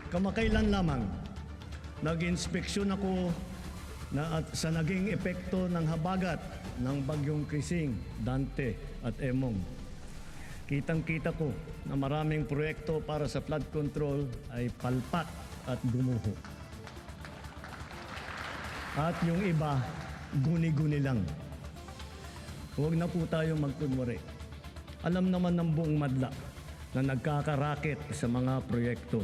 Kamakailan lamang, nag-inspeksyon ako sa naging epekto ng habagat ng bagyong Krising, Dante at Emong. Kitang-kita ko na maraming proyekto para sa flood control ay palpak at gumuho. At yung iba, guni-guni lang. Huwag na po tayo magkunwari. Alam naman ng buong madla na nagkakaraket sa mga proyekto.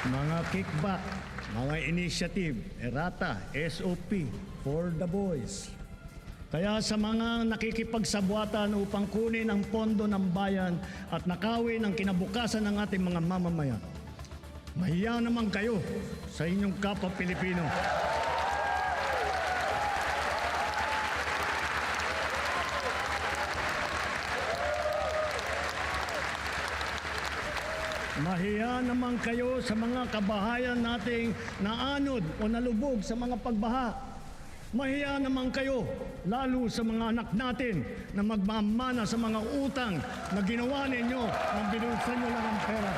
Mga kickback, mga initiative, errata, SOP, for the boys. Kaya sa mga nakikipagsabwatan upang kunin ang pondo ng bayan at nakawin ang kinabukasan ng ating mga mamamayan, mahiya naman kayo sa inyong kapwa Pilipino. Mahiya naman kayo sa mga kabahayan nating naanod o nalubog sa mga pagbaha. Mahiya naman kayo, lalo sa mga anak natin na magmamana sa mga utang na ginawa ninyo nang binulsan nyo lang ang pera.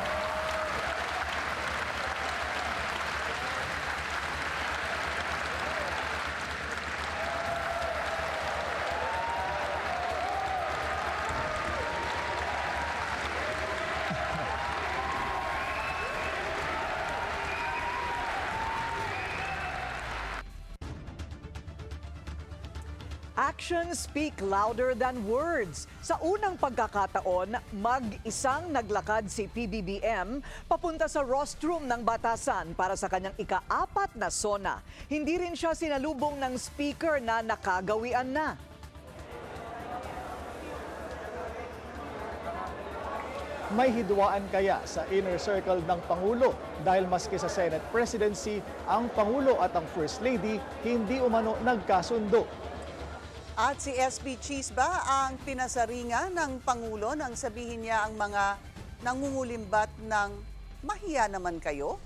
Actions speak louder than words. Sa unang pagkakataon, mag-isang naglakad si PBBM papunta sa rostrum ng Batasan para sa kanyang ika-4 na SONA. Hindi rin siya sinalubong ng speaker na nakagawian na. May hidwaan kaya sa inner circle ng Pangulo dahil maski sa Senate presidency, ang Pangulo at ang First Lady hindi umano nagkasundo. At si SP Cheese ba ang pinasaringan ng Pangulo nang sabihin niya ang mga nangungulimbat ng mahiya naman kayo?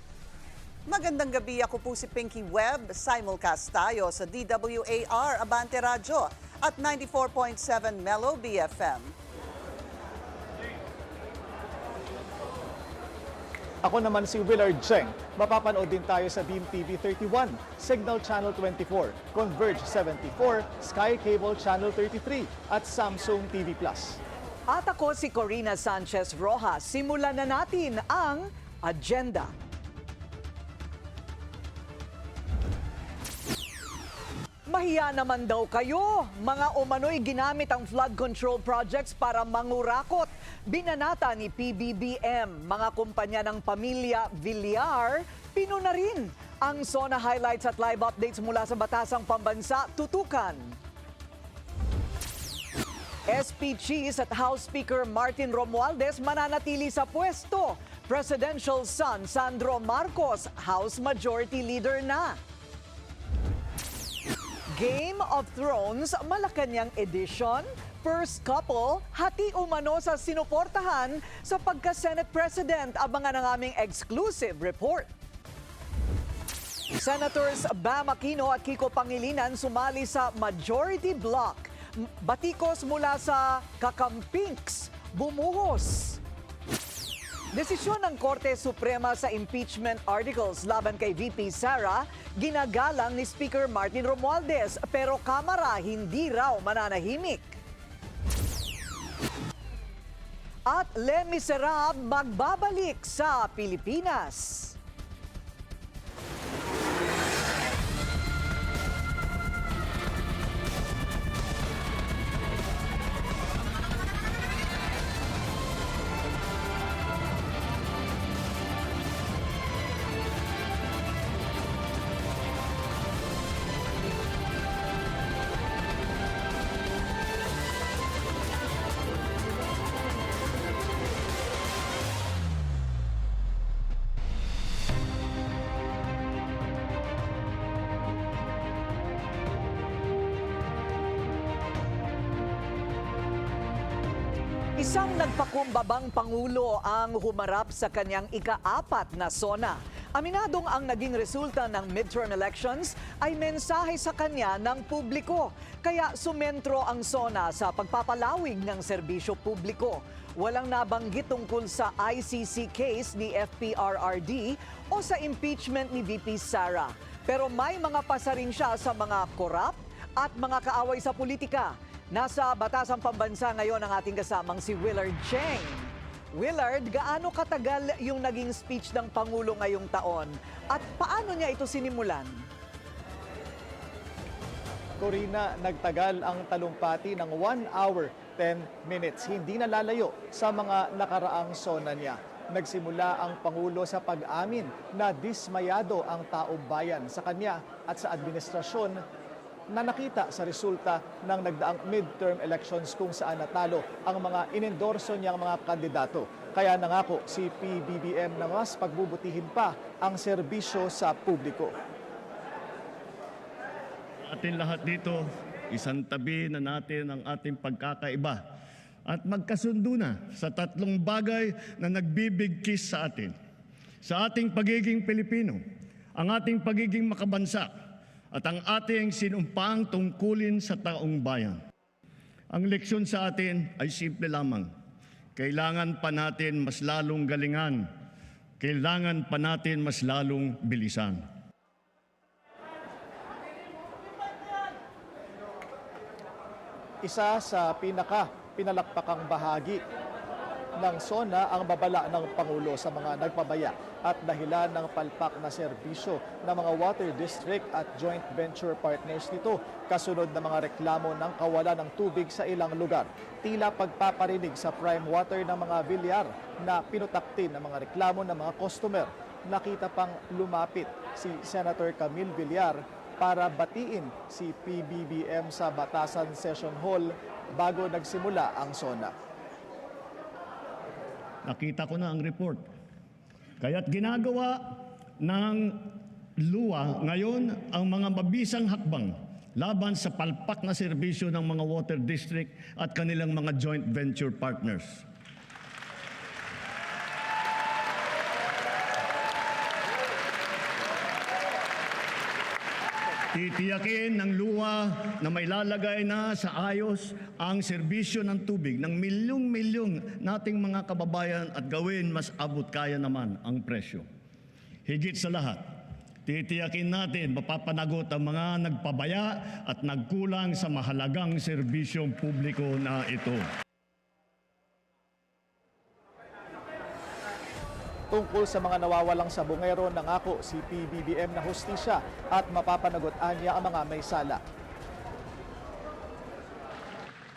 Magandang gabi, ako po si Pinky Webb. Simulcast tayo sa DWAR Abante Radyo at 94.7 Mellow BFM. Ako naman si Willard Cheng. Mapapanood din tayo sa Beam TV 31, Signal Channel 24, Converge 74, Sky Cable Channel 33 at Samsung TV Plus. At ako si Corina Sanchez Rojas. Simulan na natin ang agenda. Mahiya naman daw kayo. Mga umano'y ginamit ang flood control projects para mangurakot. Binanata ni PBBM, mga kumpanya ng pamilya Villar, pinuna rin. Ang SONA highlights at live updates mula sa Batasang Pambansa, tutukan. SP Cheese at House Speaker Martin Romualdez mananatili sa pwesto. Presidential son Sandro Marcos, House Majority Leader na. Game of Thrones, Malacanang Edition. First couple, hati umano sa sinuportahan sa pagka-Senate President. Abangan ang aming exclusive report. Senators Bam Aquino at Kiko Pangilinan sumali sa Majority Bloc. Batikos mula sa Kakampinks, bumuhos. Desisyon ng Korte Suprema sa impeachment articles laban kay VP Sara, ginagalang ni Speaker Martin Romualdez, pero Kamara hindi raw mananahimik. At Les Miserables magbabalik sa Pilipinas. Isang nagpakumbabang Pangulo ang humarap sa kanyang ika-4 na SONA. Aminadong ang naging resulta ng midterm elections ay mensahe sa kanya ng publiko. Kaya sumentro ang SONA sa pagpapalawig ng serbisyo publiko. Walang nabanggit tungkol sa ICC case ni FPRRD o sa impeachment ni VP Sara. Pero may mga pasaring siya sa mga korap at mga kaaway sa politika. Nasa Batasang Pambansa ngayon ang ating kasamang si Willard Cheng. Willard, gaano katagal yung naging speech ng Pangulo ngayong taon at paano niya ito sinimulan? Corina, nagtagal ang talumpati ng 1 hour 10 minutes. Hindi nalalayo sa mga nakaraang SONA niya. Nagsimula ang Pangulo sa pag-amin na dismayado ang taong bayan sa kanya at sa administrasyon na nakita sa resulta ng nagdaang midterm elections kung saan natalo ang mga inendorso niyang mga kandidato. Kaya nangako si PBBM na mas pagbubutihin pa ang serbisyo sa publiko. Atin lahat dito, isang tabi na natin ang ating pagkakaiba at magkasundo na sa tatlong bagay na nagbibigkis sa atin. Sa ating pagiging Pilipino, ang ating pagiging makabansa, at ang ating sinumpang tungkulin sa taong bayan. Ang leksyon sa atin ay simple lamang. Kailangan pa natin mas lalong galingan. Kailangan pa natin mas lalong bilisan. Isa sa pinalakpakang bahagi ng SONA ang babala ng Pangulo sa mga nagpabaya at dahilan ng palpak na serbisyo ng mga water district at joint venture partners nito kasunod ng mga reklamo ng kawalan ng tubig sa ilang lugar. Tila pagpaparinig sa prime water ng mga Villar na pinutaktin ng mga reklamo ng mga customer. Nakita pang lumapit si Senator Camille Villar para batiin si PBBM sa Batasan Session Hall bago nagsimula ang SONA. Nakita ko na ang report. Kaya't ginagawa ng luwa ngayon ang mga mabisang hakbang laban sa palpak na serbisyo ng mga water district at kanilang mga joint venture partners. Titiyakin ng luwa na may lalagay na sa ayos ang serbisyo ng tubig ng milyong-milyong nating mga kababayan at gawin mas abot kaya naman ang presyo. Higit sa lahat, titiyakin natin mapapanagot ang mga nagpabaya at nagkulang sa mahalagang serbisyong publiko na ito. Tungkol sa mga nawawalang sabungero, nangako si PBBM na hustisya at mapapanagot-an niya ang mga may sala.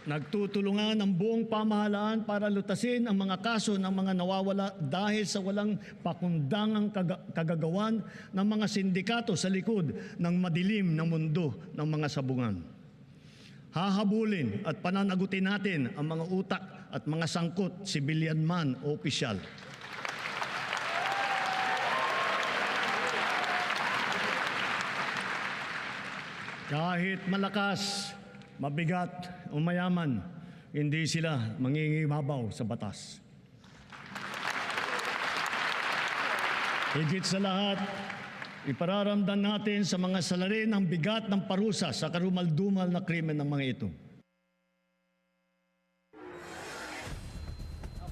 Nagtutulungan ang buong pamahalaan para lutasin ang mga kaso ng mga nawawala dahil sa walang pakundangang kagagawan ng mga sindikato sa likod ng madilim na mundo ng mga sabungan. Hahabulin at pananagutin natin ang mga utak at mga sangkot, sibilyan man o opisyal. Kahit malakas, mabigat o mayaman, hindi sila mangingibabaw sa batas. Higit sa lahat, ipararamdam natin sa mga salarin ang bigat ng parusa sa karumal-dumal na krimen ng mga ito.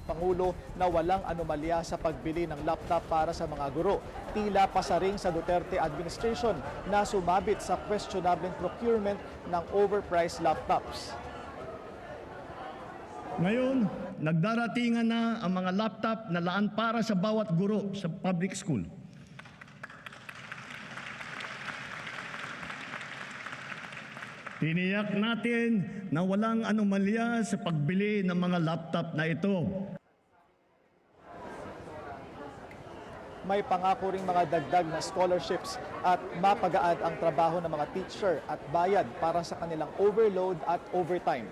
Pangulo na walang anomalya sa pagbili ng laptop para sa mga guro. Tila pasaring sa Duterte administration na sumabit sa questionable procurement ng overpriced laptops. Ngayon, nagdaratingan na ang mga laptop na laan para sa bawat guro sa public school. Tiniyak natin na walang anomalya sa pagbili ng mga laptop na ito. May pangako ring mga dagdag na scholarships at mapagaan ang trabaho ng mga teacher at bayad para sa kanilang overload at overtime.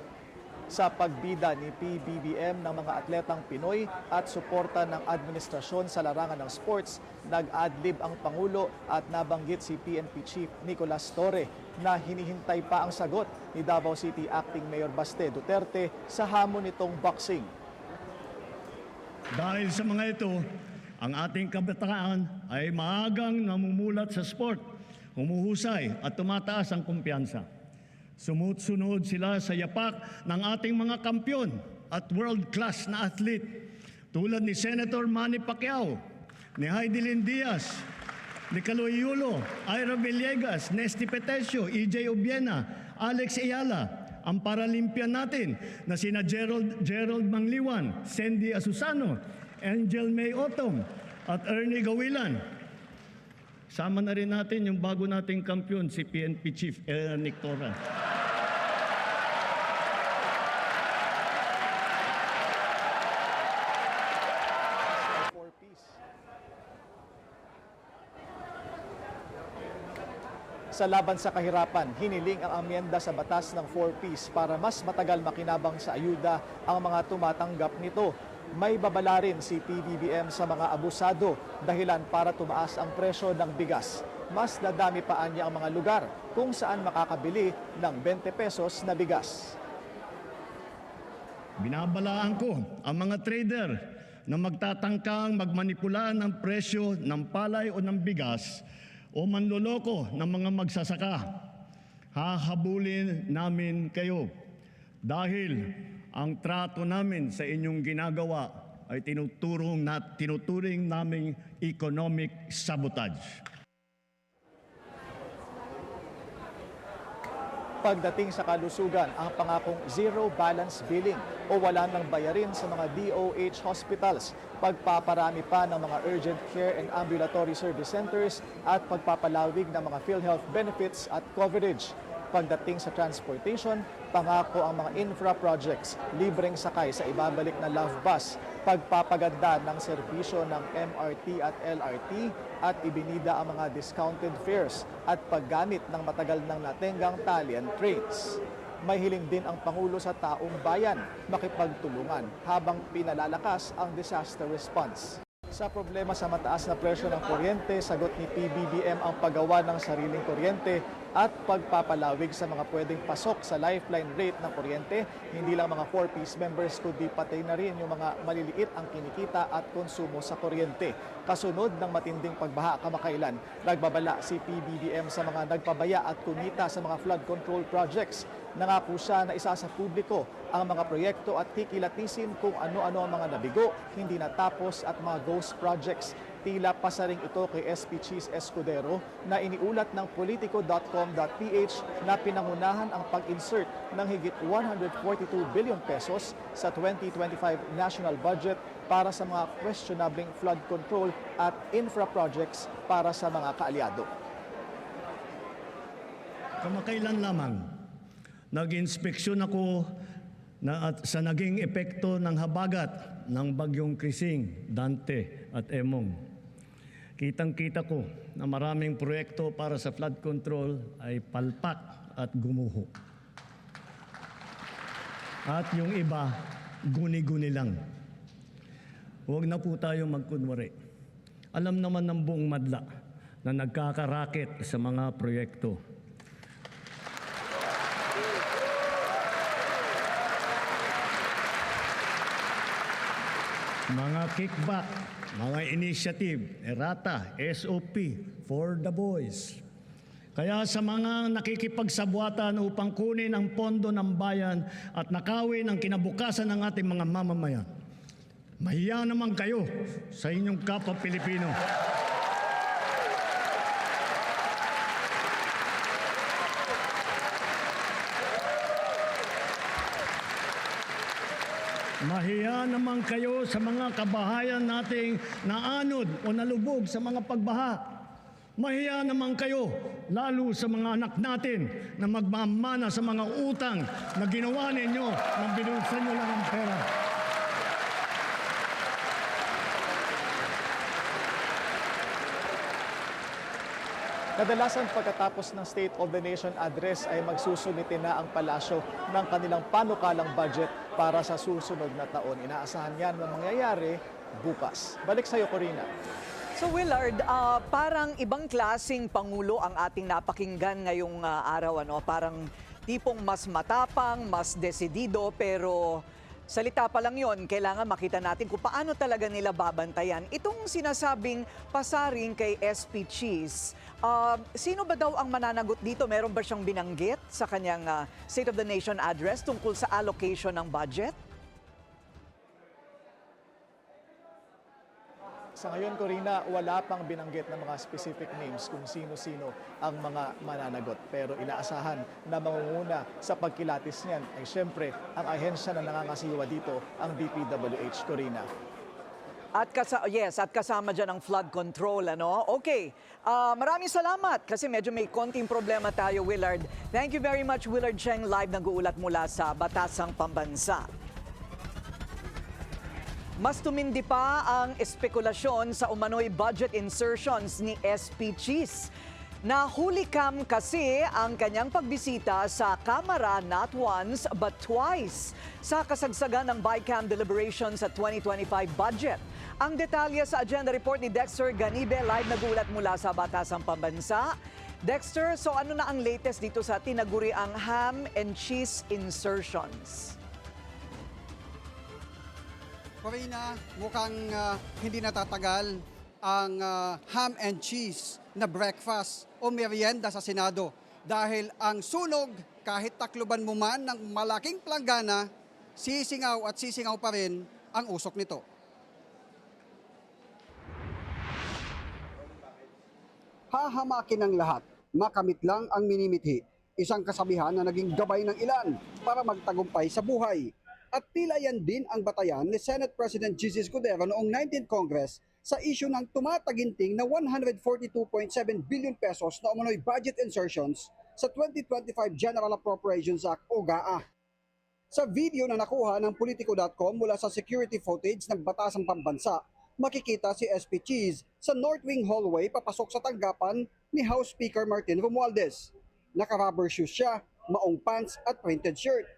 Sa pagbida ni PBBM ng mga atletang Pinoy at suporta ng administrasyon sa larangan ng sports, nag-adlib ang Pangulo at nabanggit si PNP Chief Nicolas Torre na hinihintay pa ang sagot ni Davao City Acting Mayor Baste Duterte sa hamon nitong boxing. Dahil sa mga ito, ang ating kabataan ay maagang namumulat sa sport, humuhusay at tumataas ang kumpiyansa. Sumusunod sila sa yapak ng ating mga kampyon at world-class na athlete tulad ni Senator Manny Pacquiao, ni Heidelin Diaz, ni Caloy Yulo, Ira Villegas, Nesty Petesio, EJ Obiena, Alex Ayala, ang Paralympian natin na sina Gerald Mangliwan, Sandy Asusano, Angel May Otom, at Ernie Gawilan. Sama na rin natin yung bago nating kampiyon, si PNP Chief Nick Torres. Sa laban sa kahirapan, hiniling ang amyenda sa batas ng 4Ps para mas matagal makinabang sa ayuda ang mga tumatanggap nito. May babala rin si PBBM sa mga abusado dahilan para tumaas ang presyo ng bigas. Mas dadami pa niya ang mga lugar kung saan makakabili ng 20 pesos na bigas. Binabalaan ko ang mga trader na magtatangkang magmanipula ng presyo ng palay o ng bigas o manloloko ng mga magsasaka. Hahabulin namin kayo dahil ang trato namin sa inyong ginagawa ay tinuturing naming economic sabotage. Pagdating sa kalusugan, ang pangakong zero balance billing o wala nang bayarin sa mga DOH hospitals, pagpaparami pa ng mga urgent care and ambulatory service centers at pagpapalawig ng mga PhilHealth benefits at coverage. Pagdating sa transportation, pangako ang mga infra projects, libreng sakay sa ibabalik na Love Bus, pagpapaganda ng serbisyo ng MRT at LRT at ibinida ang mga discounted fares at paggamit ng matagal ng natenggang Talian trains. May hiling din ang Pangulo sa taong bayan makipagtulungan habang pinalalakas ang disaster response. Sa problema sa mataas na presyo ng kuryente, sagot ni PBBM ang paggawa ng sariling kuryente at pagpapalawig sa mga pwedeng pasok sa lifeline rate ng kuryente. Hindi lang mga 4Ps members kundi pati na rin yung mga maliliit ang kinikita at konsumo sa kuryente. Kasunod ng matinding pagbaha kamakailan, nagbabala si PBBM sa mga nagpabaya at kumita sa mga flood control projects. Nangako siya na isa sa publiko ang mga proyekto at kikilatisin kung ano-ano ang mga nabigo, hindi natapos at mga ghost projects. Tila pasaring ito kay SP Cheese Escudero na iniulat ng politico.com.ph na pinangunahan ang pag-insert ng higit 142 billion pesos sa 2025 national budget para sa mga questionabling flood control at infra projects para sa mga kaalyado. Kamakailan lamang, nag-inspeksyon ako sa naging epekto ng habagat ng bagyong Krising, Dante at Emong. Kitang-kita ko na maraming proyekto para sa flood control ay palpak at gumuho. At yung iba, guni-guni lang. Huwag na po tayo magkunwari. Alam naman ng buong madla na nagkakaraket sa mga proyekto. Mga kickback, mga initiative, errata, SOP, for the boys. Kaya sa mga nakikipagsabwatan upang kunin ang pondo ng bayan at nakawin ang kinabukasan ng ating mga mamamayan, mahiya naman kayo sa inyong kapwa Pilipino. Mahiya naman kayo sa mga kabahayan nating naanod o nalubog sa mga pagbaha. Mahiya naman kayo, lalo sa mga anak natin na magmamana sa mga utang na ginawa ninyo nang binulsan nyo lang ang pera. Kadalasan pagkatapos ng State of the Nation address ay magsusuliti na ang palasyo ng kanilang panukalang budget para sa susunod na taon. Inaasahan yan na mangyayari bukas. Balik sa iyo, Corina. So Willard, parang ibang klasing Pangulo ang ating napakinggan ngayong araw. Parang tipong mas matapang, mas desidido, pero salita pa lang yon, kailangan makita natin kung paano talaga nila babantayan. Itong sinasabing pasaring kay SP Cheese, sino ba daw ang mananagot dito? Meron ba siyang binanggit sa kanyang State of the Nation address tungkol sa allocation ng budget? Sa ngayon, Corina, wala pang binanggit na mga specific names kung sino-sino ang mga mananagot. Pero inaasahan na mangunguna sa pagkilatis niyan ay siyempre ang ahensya na nangangasiwa dito, ang DPWH, Corina. At kasama dyan ang flood control, ano? Okay, maraming salamat kasi medyo may konting problema tayo, Willard. Thank you very much, Willard Cheng, live nag-uulat mula sa Batasang Pambansa. Mas tumindi pa ang espekulasyon sa umano'y budget insertions ni SP Cheese. Nahulikam kasi ang kanyang pagbisita sa Kamara not once but twice sa kasagsagan ng BICAM deliberations sa 2025 budget. Ang detalye sa agenda report ni Dexter Ganibe, live nagulat mula sa Batasang Pambansa. Dexter, so ano na ang latest dito sa tinaguriang ham and cheese insertions? Corina, mukhang hindi natatagal ang ham and cheese na breakfast o merienda sa Senado dahil ang sunog, kahit takluban mo man ng malaking planggana, sisingaw at sisingaw pa rin ang usok nito. Hahamakin ng lahat, makamit lang ang minimithi. Isang kasabihan na naging gabay ng ilan para magtagumpay sa buhay. At tila yan din ang batayan ni Senate President Jesus Escudero noong 19th Congress sa issue ng tumataginting na 142.7 billion pesos na umano'y budget insertions sa 2025 General Appropriations Act o GAA. Sa video na nakuha ng Politico.com mula sa security footage ng Batasang Pambansa, makikita si SP Cheese sa North Wing hallway papasok sa tanggapan ni House Speaker Martin Romualdez. Naka-rubber shoes siya, maong pants at printed shirt.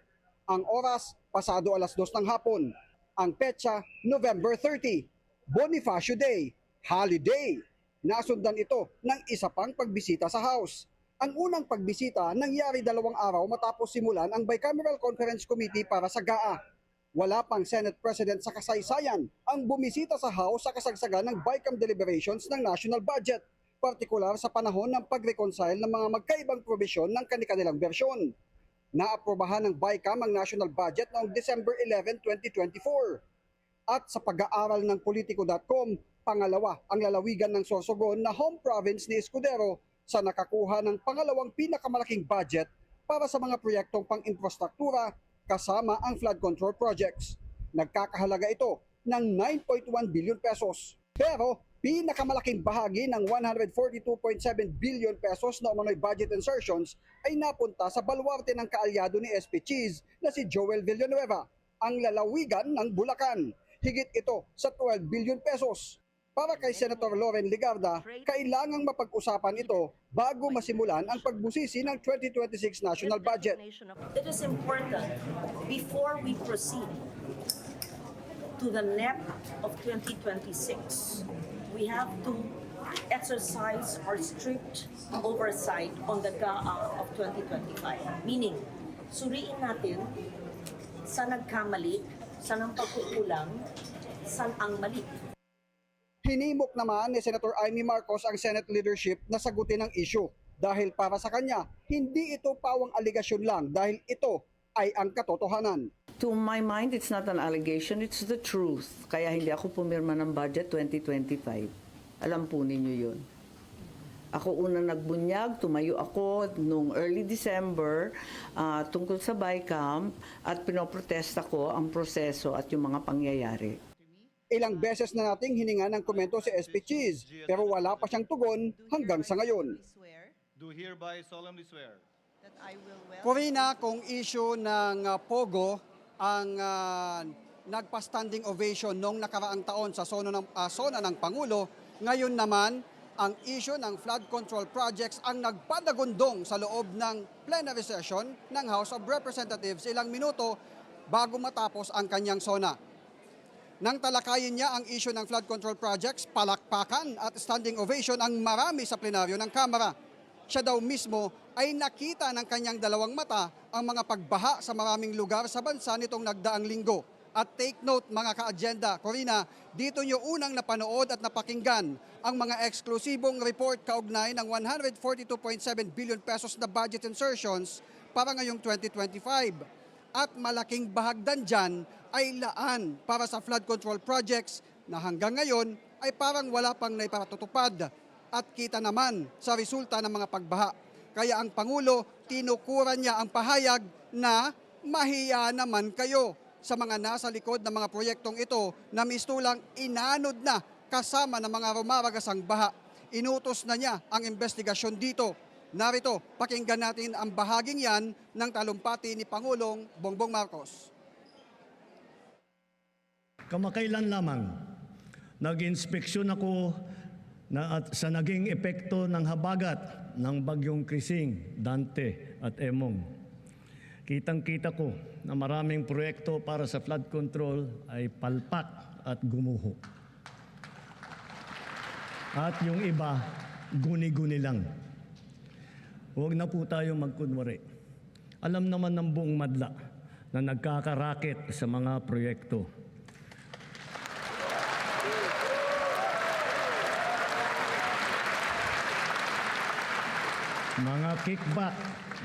Ang oras, pasado 2:00 ng hapon. Ang petsa, November 30, Bonifacio Day, holiday. Nasundan ito ng isa pang pagbisita sa House. Ang unang pagbisita nangyari 2 araw matapos simulan ang Bicameral Conference Committee para sa GAA. Wala pang Senate President sa kasaysayan ang bumisita sa House sa kasagsagan ng BICAM deliberations ng national budget, partikular sa panahon ng pag-reconcile ng mga magkaibang probisyon ng kanilang bersyon. Naaprobahan ng BICAM ang national budget noong December 11, 2024. At sa pag-aaral ng Politico.com, pangalawa ang lalawigan ng Sorsogon na home province ni Escudero sa nakakuha ng pangalawang pinakamalaking budget para sa mga proyektong pang-infrastruktura kasama ang flood control projects. Nagkakahalaga ito ng 9.1 billion pesos. Pero pinakamalaking bahagi ng 142.7 billion pesos na umano'y budget insertions ay napunta sa baluarte ng kaalyado ni SP Cheese na si Joel Villanueva, ang lalawigan ng Bulacan. Higit ito sa 12 billion pesos. Para kay Senator Loren Ligarda, kailangang mapag-usapan ito bago masimulan ang pagbusisi ng 2026 national budget. It is important before we proceed to the NEP of 2026, we have to exercise our strict oversight on the GAA of 2025. Meaning, suriin natin saan nagkamali, saan ang pagkukulang, saan ang mali. Hinimok naman ni Senator Amy Marcos ang Senate leadership na sagutin ang issue dahil para sa kanya, hindi ito pawang aligasyon lang dahil ito ay ang katotohanan. To my mind, it's not an allegation, it's the truth. Kaya hindi ako pumirma ng budget 2025. Alam po ninyo yun. Ako una nagbunyag, tumayo ako noong early December tungkol sa BICAM at pinoprotesta ko ang proseso at yung mga pangyayari. Ilang beses na nating hininga ng komento si SP Cheese pero wala pa siyang tugon hanggang sa ngayon. Do hereby solemnly swear. Corina, kung issue ng POGO ang nagpa-standing ovation noong nakaraang taon sa sona ng Pangulo, ngayon naman ang issue ng flood control projects ang nagpadagundong sa loob ng plenary session ng House of Representatives ilang minuto bago matapos ang kanyang sona. Nang talakayin niya ang issue ng flood control projects, palakpakan at standing ovation ang marami sa plenaryo ng Kamara. Siya daw mismo ay nakita ng kanyang dalawang mata ang mga pagbaha sa maraming lugar sa bansa nitong nagdaang linggo. At take note mga ka-agenda, Corina, dito nyo unang napanood at napakinggan ang mga eksklusibong report kaugnay ng 142.7 billion pesos na budget insertions para ngayong 2025. At malaking bahagdan dyan ay laan para sa flood control projects na hanggang ngayon ay parang wala pang naiparatutupad. At kita naman sa resulta ng mga pagbaha. Kaya ang Pangulo, tinukuran niya ang pahayag na mahiya naman kayo sa mga nasa likod ng mga proyektong ito na mistulang inanod na kasama ng mga rumaragasang baha. Inutos na niya ang investigasyon dito. Narito, pakinggan natin ang bahaging yan ng talumpati ni Pangulong Bongbong Marcos. Kamakailan lamang, nag-inspeksyon ako sa naging epekto ng habagat ng bagyong Krising, Dante at Emong. Kitang-kita ko na maraming proyekto para sa flood control ay palpak at gumuho. At yung iba, guni-guni lang. Huwag na po tayo magkunwari. Alam naman ng buong madla na nagkakaraket sa mga proyekto. Mga kickback,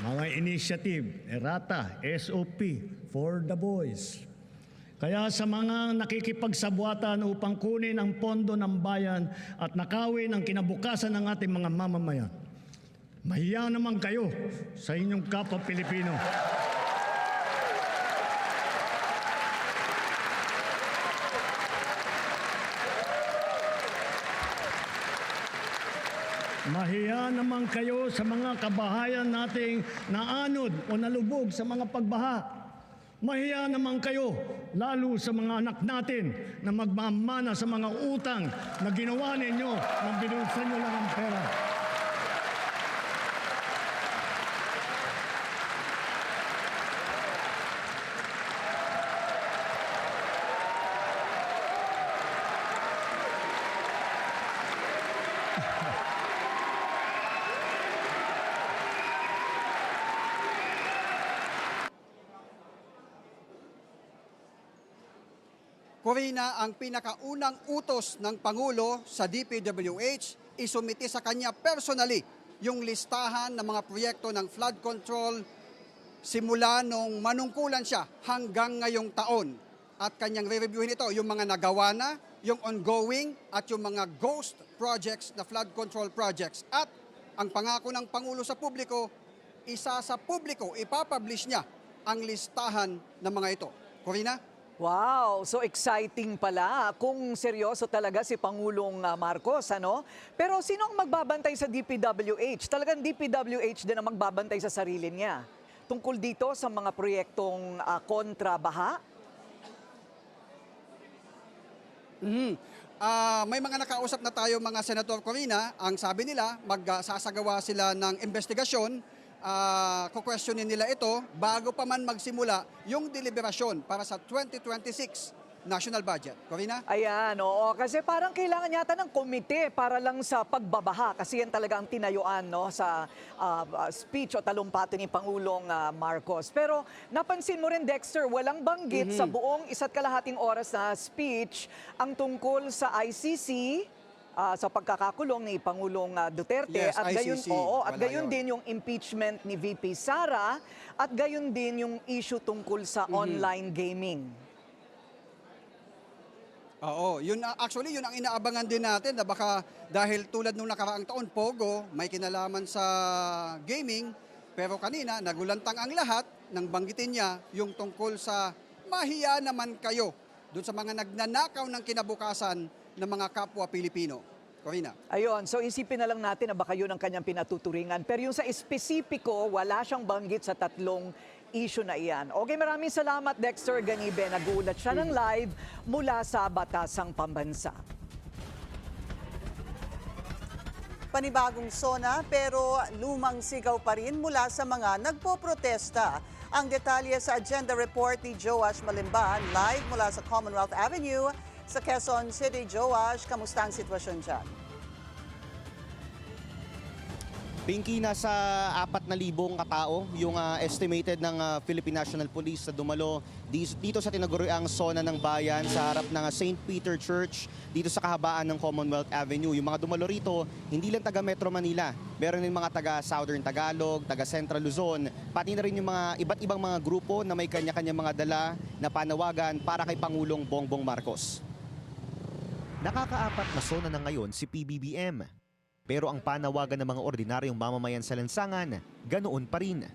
mga initiative, errata, SOP, for the boys. Kaya sa mga nakikipagsabwatan upang kunin ang pondo ng bayan at nakawin ang kinabukasan ng ating mga mamamayan, mahiya naman kayo sa inyong kapwa Pilipino. Mahiya naman kayo sa mga kabahayan nating naanod o nalubog sa mga pagbaha. Mahiya naman kayo, lalo sa mga anak natin na magmamana sa mga utang na ginawa ninyo nang binulsan nyo lang ang pera. Corina, ang pinakaunang utos ng Pangulo sa DPWH isumiti sa kanya personally yung listahan ng mga proyekto ng flood control simula nung manungkulan siya hanggang ngayong taon. At kanyang re-reviewin ito, yung mga nagawa na, yung ongoing at yung mga ghost projects na flood control projects. At ang pangako ng Pangulo sa publiko, isa sa publiko, ipapublish niya ang listahan ng mga ito. Corina? Wow, so exciting pala kung seryoso talaga si Pangulong Marcos, ano? Pero sino ang magbabantay sa DPWH? Talagang DPWH din ang magbabantay sa sarili niya. Tungkol dito sa mga proyektong kontra-baha? May mga nakausap na tayo mga Senator Corina. Ang sabi nila, magsasagawa sila ng investigasyon. Kukwestiyonin nila ito bago pa man magsimula yung deliberasyon para sa 2026 national budget. Corina? Ayan, oo. Kasi parang kailangan yata ng komite para lang sa pagbabaha. Kasi yan talaga ang tinayuan no, sa speech o talumpati ni Pangulong Marcos. Pero napansin mo rin, Dexter, walang banggit sa buong 1.5 oras na speech ang tungkol sa ICC, sa pagkakakulong ni Pangulong Duterte. Yes, at gayon, ICC. at gayon din yung impeachment ni VP Sara at gayon din yung issue tungkol sa online gaming. Oo, actually yun ang inaabangan din natin na baka dahil tulad nung nakaraang taon, Pogo, may kinalaman sa gaming, pero kanina nagulantang ang lahat nang banggitin niya yung tungkol sa mahiya naman kayo doon sa mga nagnanakaw ng kinabukasan ng mga kapwa Pilipino. Corina. Ayun, so isipin na lang natin na baka yun ang kanyang pinatuturingan. Pero yung sa espesipiko, wala siyang banggit sa tatlong issue na iyan. Okay, maraming salamat Dexter Ganibe. Nag-uulat siya ng live mula sa Batasang Pambansa. Panibagong SONA pero lumang sigaw pa rin mula sa mga nagpoprotesta. Ang detalye sa agenda report ni Joash Malimban live mula sa Commonwealth Avenue sa Quezon City. Joash, kamusta ang sitwasyon dyan? Pinky, nasa 4,000 katao yung estimated ng Philippine National Police na dumalo dito sa tinaguriang zona ng bayan sa harap ng St. Peter Church dito sa kahabaan ng Commonwealth Avenue. Yung mga dumalo rito, hindi lang taga Metro Manila. Meron din mga taga Southern Tagalog, taga Central Luzon, pati na rin yung mga iba't ibang mga grupo na may kanya-kanya mga dala na panawagan para kay Pangulong Bongbong Marcos. Nakakaapat na zona na ngayon si PBBM. Pero ang panawagan ng mga ordinaryong mamamayan sa lansangan, ganoon pa rin.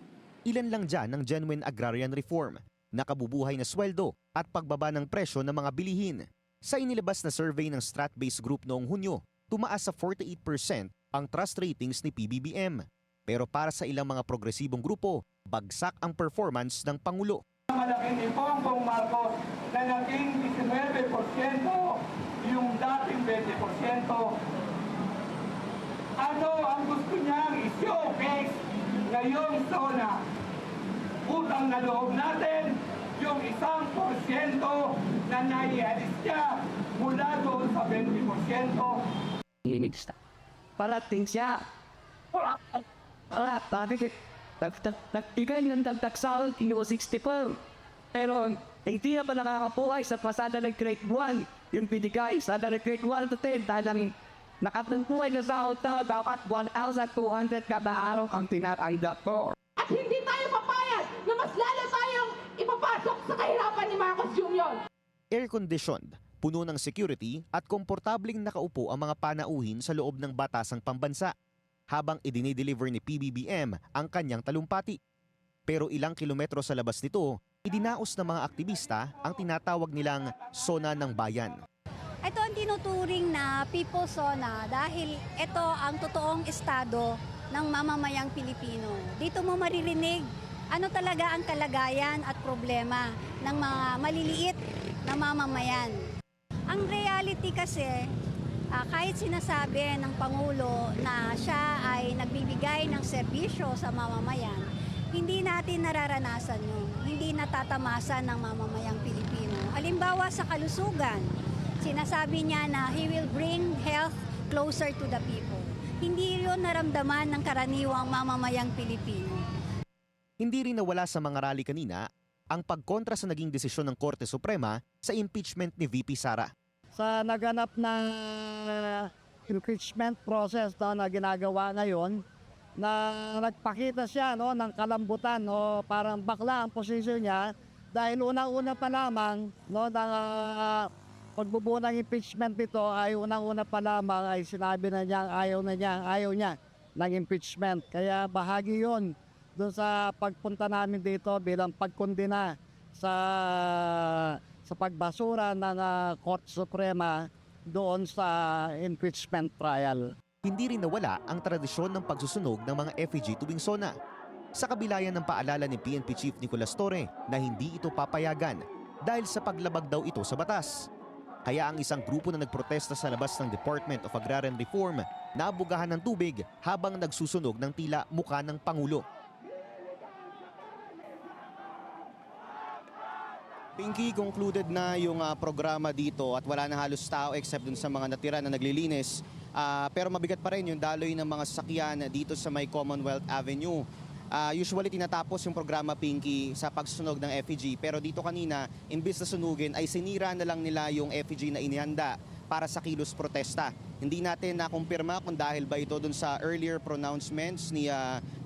Ilan lang dyan ang genuine agrarian reform, nakabubuhay na sweldo at pagbaba ng presyo ng mga bilihin. Sa inilabas na survey ng Strat-based Group noong Hunyo, tumaas sa 48% ang trust ratings ni PBBM. Pero para sa ilang mga progresibong grupo, bagsak ang performance ng Pangulo. Malaking ni Bongbong Marcos na naging 19% yung dating 20%. Ano ang gusto niyang i-showcase ngayong zona? Utang na loob natin yung 1% na nai-alis niya mula doon sa 20%. Parating siya. Nagbigay ng dagdag sahod, hindi ko 64. Pero hindi na pa nakakabuhay sa pasada ng grade 1. Yung binigay, sana ng grade 1 to 10 dahil nakatumpuhay na sahod na dapat 1,200 kada araw ang tinatanggap ko. At hindi tayo papayag na mas lalo tayong ipapasok sa kahirapan ni Marcos Jr. Air-conditioned, puno ng security at komportabling nakaupo ang mga panauhin sa loob ng batasang pambansa habang idinideliver ni PBBM ang kanyang talumpati. Pero ilang kilometro sa labas nito, idinaos ng mga aktivista ang tinatawag nilang Zona ng Bayan. Ito ang tinuturing na People's Zona dahil ito ang totoong estado ng mamamayang Pilipino. Dito mo maririnig ano talaga ang kalagayan at problema ng mga maliliit na mamamayan. Ang reality kasi, kahit sinasabi ng Pangulo na siya ay nagbibigay ng serbisyo sa mamamayan, hindi natin nararanasan yun. Hindi natatamasan ng mamamayang Pilipino. Halimbawa sa kalusugan, sinasabi niya na he will bring health closer to the people. Hindi yun naramdaman ng karaniwang mamamayang Pilipino. Hindi rin nawala sa mga rally kanina ang pagkontra sa naging desisyon ng Korte Suprema sa impeachment ni VP Sara. Sa naganap na impeachment process na ginagawa ngayon, na nagpakita siya ng kalambutan, parang bakla ang posisyon niya dahil unang-una pa lamang ng pagbubuo ng impeachment nito ay unang-una pa lamang ay sinabi na niya ayaw niya ng impeachment. Kaya bahagi yon doon sa pagpunta namin dito bilang pagkondena sa pagbasura ng Korte Suprema doon sa impeachment trial. Hindi rin nawala ang tradisyon ng pagsusunog ng mga effigy tuwing zona. Sa kabilayan ng paalala ni PNP Chief Nicolas Torre na hindi ito papayagan dahil sa paglabag daw ito sa batas. Kaya ang isang grupo na nagprotesta sa labas ng Department of Agrarian Reform nabugahan ng tubig habang nagsusunog ng tila muka ng Pangulo. Pinky, concluded na yung programa dito at wala na halos tao except dun sa mga natira na naglilinis. Pero mabigat pa rin yung daloy ng mga sasakyan dito sa may Commonwealth Avenue. Usually tinatapos yung programa, Pinky, sa pagsunog ng effigy. Pero dito kanina, imbis na sunugin, ay sinira na lang nila yung effigy na inihanda para sa kilos protesta. Hindi natin nakumpirma kung dahil ba ito dun sa earlier pronouncements ni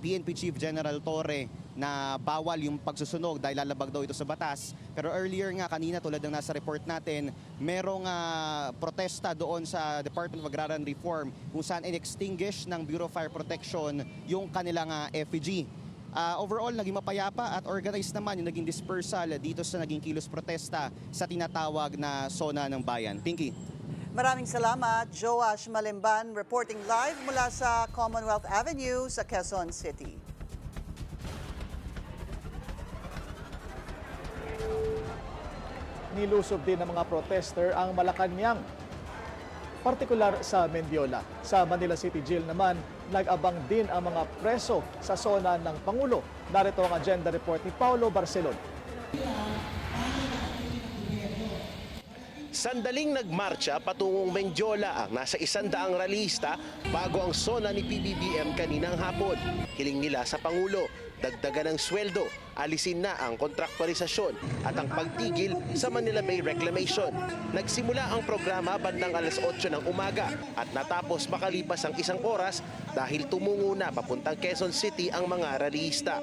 PNP Chief General Torre na bawal yung pagsusunog dahil lalabag daw ito sa batas. Pero earlier nga kanina, tulad ng nasa report natin, merong protesta doon sa Department of Agrarian Reform kung saan in-extinguish ng Bureau of Fire Protection yung kanilang effigy. Overall, naging mapayapa at organized naman yung naging dispersal dito sa naging kilos protesta sa tinatawag na Zona ng Bayan. Pinky. Maraming salamat, Joash Malemban, reporting live mula sa Commonwealth Avenue sa Quezon City. Nilusob din ng mga protester ang Malacanang, partikular sa Mendiola. Sa Manila City Jail naman, nag-abang din ang mga preso sa zona ng Pangulo. Narito ang agenda report ni Paulo Barcelon. Sandaling nagmarcha patungong Mendiola ang nasa 100 ralista bago ang SONA ni PBBM kaninang hapon. Hiling nila sa Pangulo, dagdagan ng sweldo, alisin na ang kontraktualisasyon at ang pagtigil sa Manila Bay Reclamation. Nagsimula ang programa bandang alas 8 ng umaga at natapos makalipas ang 1 oras dahil tumungo na papuntang Quezon City ang mga ralista.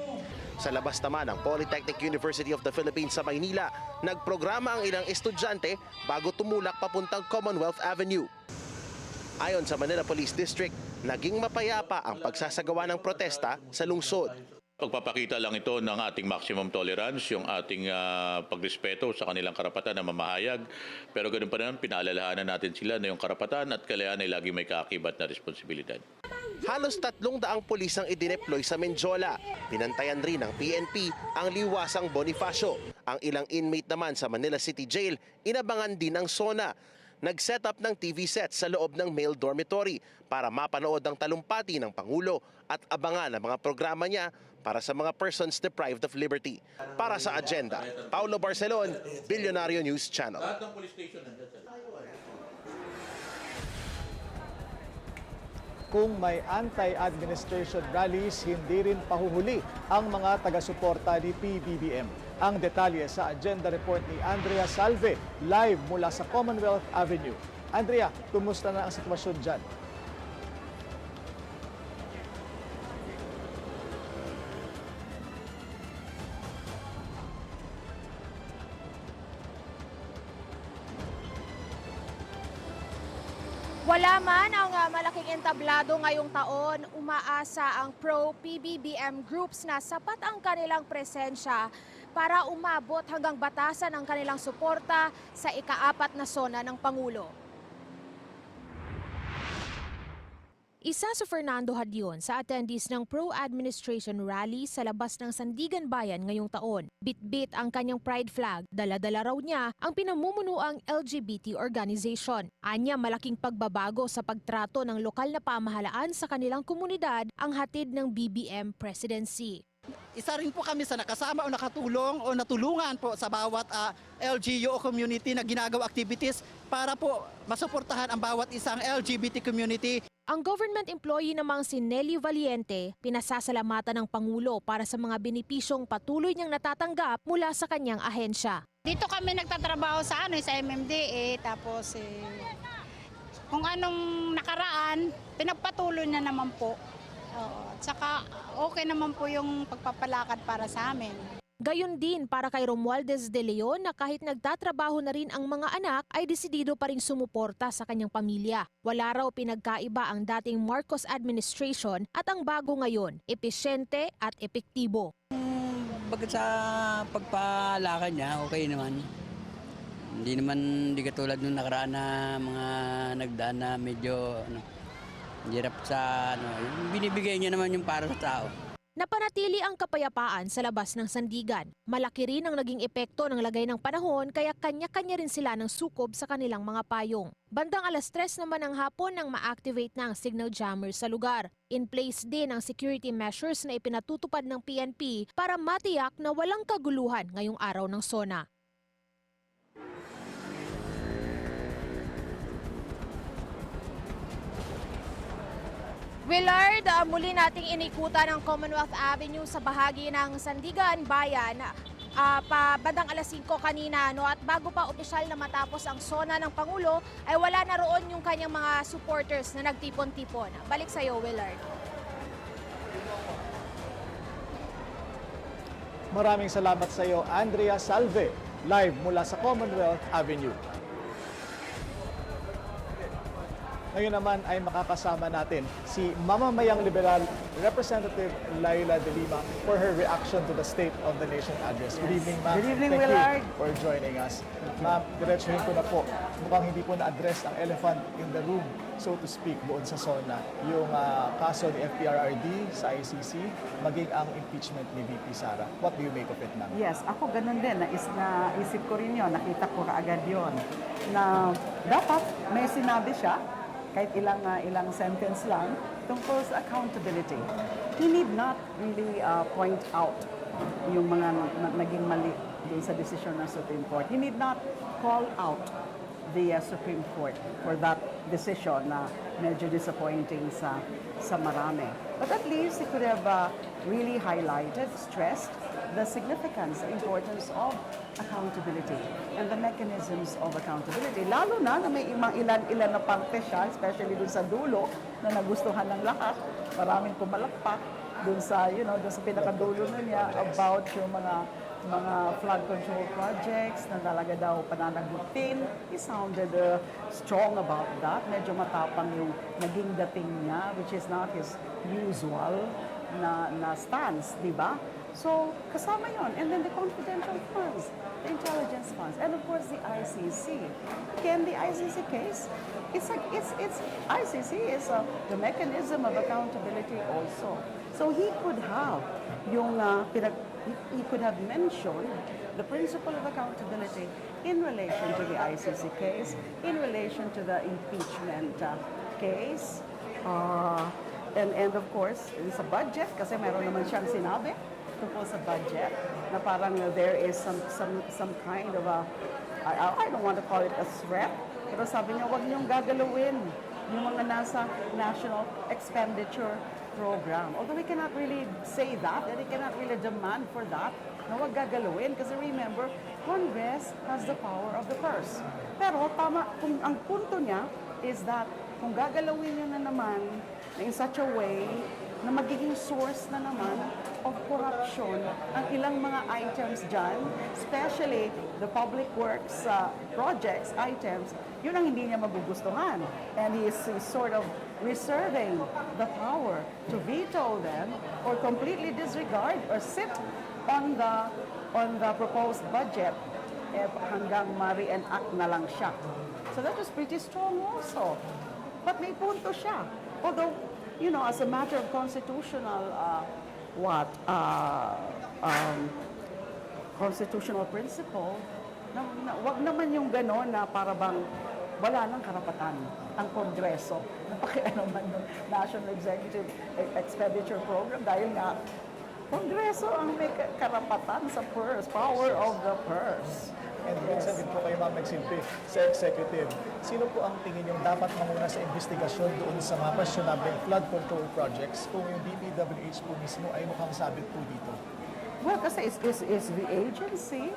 Sa labas naman ng Polytechnic University of the Philippines sa Maynila, nagprograma ang ilang estudyante bago tumulak papuntang Commonwealth Avenue. Ayon sa Manila Police District, naging mapayapa ang pagsasagawa ng protesta sa lungsod. Pagpapakita lang ito ng ating maximum tolerance, yung ating pagrespeto sa kanilang karapatan na mamahayag. Pero ganoon pa naman, pinaalalahanan natin sila na yung karapatan at kalayaan ay lagi may kaakibat na responsibilidad. Halos 300 pulis ang idineploy sa Mendiola. Binantayan rin ng PNP ang liwasang Bonifacio. Ang ilang inmate naman sa Manila City Jail, inabangan din ng SONA. Nag-set up ng TV sets sa loob ng male dormitory para mapanood ang talumpati ng Pangulo at abangan ang mga programa niya para sa mga persons deprived of liberty. Para sa Agenda, Paulo Barcelon, Billionario News Channel. Kung may anti-administration rallies, hindi rin pahuhuli ang mga taga-suporta ni PBBM. Ang detalye sa agenda report ni Andrea Salve, live mula sa Commonwealth Avenue. Andrea, kumusta na ang sitwasyon dyan? Wala man ang malaking entablado ngayong taon, umaasa ang pro-PBBM groups na sapat ang kanilang presensya para umabot hanggang batasan ang kanilang suporta sa ika-4 na SONA ng Pangulo. Isa si Fernando Hadyon sa attendees ng pro-administration rally sa labas ng Sandigan Bayan ngayong taon. Bit-bit ang kanyang pride flag, dala-dala raw niya ang pinamumunuang LGBT organization. Anya malaking pagbabago sa pagtrato ng lokal na pamahalaan sa kanilang komunidad ang hatid ng BBM presidency. Isa rin po kami sa nakasama o nakatulong o natulungan po sa bawat LGU o community na ginagawa activities para po masuportahan ang bawat isang LGBT community. Ang government employee namang si Nelly Valiente, pinasasalamatan ng Pangulo para sa mga benepisyong patuloy niyang natatanggap mula sa kanyang ahensya. Dito kami nagtatrabaho sa MMDA, tapos kung anong nakaraan, pinagpatuloy na naman po. Tsaka okay naman po yung pagpapalakad para sa amin. Gayon din para kay Romualdez de Leon na kahit nagtatrabaho na rin ang mga anak ay desidido pa rin sumuporta sa kanyang pamilya. Wala raw pinagkaiba ang dating Marcos administration at ang bago ngayon, epesyente at epektibo. Bagay sa pagpalakad niya, okay naman. Hindi katulad nung nakaraan na mga nagdaan na medyo hirap sa yung binibigay niya naman yung para sa tao. Napanatili ang kapayapaan sa labas ng Sandigan. Malaki rin ang naging epekto ng lagay ng panahon kaya kanya-kanya rin sila ng sukob sa kanilang mga payong. Bandang alas 3 naman ng hapon nang ma-activate na ang signal jammer sa lugar. In place din ang security measures na ipinatutupad ng PNP para matiyak na walang kaguluhan ngayong araw ng SONA. Willard, muli nating inikutan ang Commonwealth Avenue sa bahagi ng Sandigan Bayan bandang alas 5 kanina. At bago pa opisyal na matapos ang SONA ng Pangulo, ay wala na roon yung kanyang mga supporters na nagtipon-tipon. Balik sa iyo, Willard. Maraming salamat sa iyo, Andrea Salve, live mula sa Commonwealth Avenue. Ngayon naman ay makakasama natin si Mamamayang Liberal Representative Laila De Lima for her reaction to the State of the Nation address. Good evening, ma'am. Good evening, Thank Willard. you for joining us. Ma'am, diretsuhin ko na po. Mukhang hindi po na-address ang elephant in the room, so to speak, doon sa SONA. Yung kaso ni FPRRD sa ICC, maging ang impeachment ni VP Sara. What do you make of it, ma'am? Yes, ako ganun din. Naisip ko rin yun, nakita ko kaagad yun. Na dapat may sinabi siya, kahit ilang sentence lang, tungkol sa accountability. He need not really point out yung mga naging mali dun sa decision ng Supreme Court. He need not call out the Supreme Court for that decision na medyo disappointing sa marami. But at least he could have really highlighted, stressed the significance, the importance of accountability and the mechanisms of accountability. Lalo na may ilan na parte siya, especially dun sa dulo na nagustuhan ng lahat. Maraming pumalakpak dun sa, dun sa pinakadulo na niya about yung mga flood control projects na talaga daw pananagutin. He sounded strong about that. Medyo matapang yung naging dating niya, which is not his usual na stance, di ba? So, kasama yon. And then the confidential funds, the intelligence funds, and of course the ICC. Again, the ICC case, ICC is the mechanism of accountability also. So he could have he could have mentioned the principle of accountability in relation to the ICC case, in relation to the impeachment case, and of course, sa budget, kasi meron naman siyang sinabi tungkol sa budget, na parang there is some kind of I don't want to call it a threat, pero sabi niya, wag niyong gagalawin yung mga nasa National Expenditure Program. Although we cannot really say that, and we cannot really demand for that, na wag gagalawin, kasi remember, Congress has the power of the purse. Pero tama, kung ang punto niya is that kung gagalawin niya na naman in such a way na magiging source na naman of corruption ang ilang mga items dyan, especially the public works projects items, yun ang hindi niya magugustuhan. And he is sort of reserving the power to veto them or completely disregard or sit on the proposed budget hanggang ma-re-enact na lang siya. So that was pretty strong also. But may punto siya. Although, as a matter of constitutional constitutional principle, wag naman yung gano'n na para bang wala nang karapatan ang Kongreso na pakialaman ng National Expenditure Program dahil nga Kongreso ang may karapatan sa purse, power of the purse. And minsan din po kayo nagsilbi sa executive. Sino po ang tingin yung dapat manguna sa investigasyon doon sa mga questionable flood control projects kung yung DPWH po mismo ay mukhang sabit po dito? Well, kasi is the agency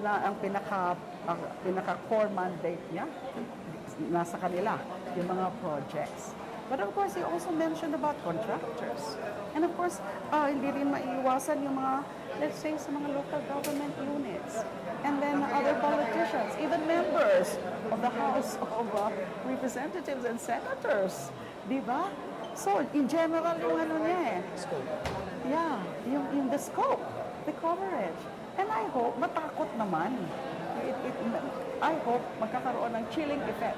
na ang pinaka-core mandate niya nasa kanila, yung mga projects. But of course, he also mentioned about contractors. And of course, hindi rin maiiwasan yung mga, let's say, sa mga local government units. And then other politicians, even members of the House of Representatives and Senators. Di ba? So, in general, yung ano niya Scope. Yeah, yung the scope, the coverage. And I hope, matakot naman. I hope magkakaroon ng chilling effect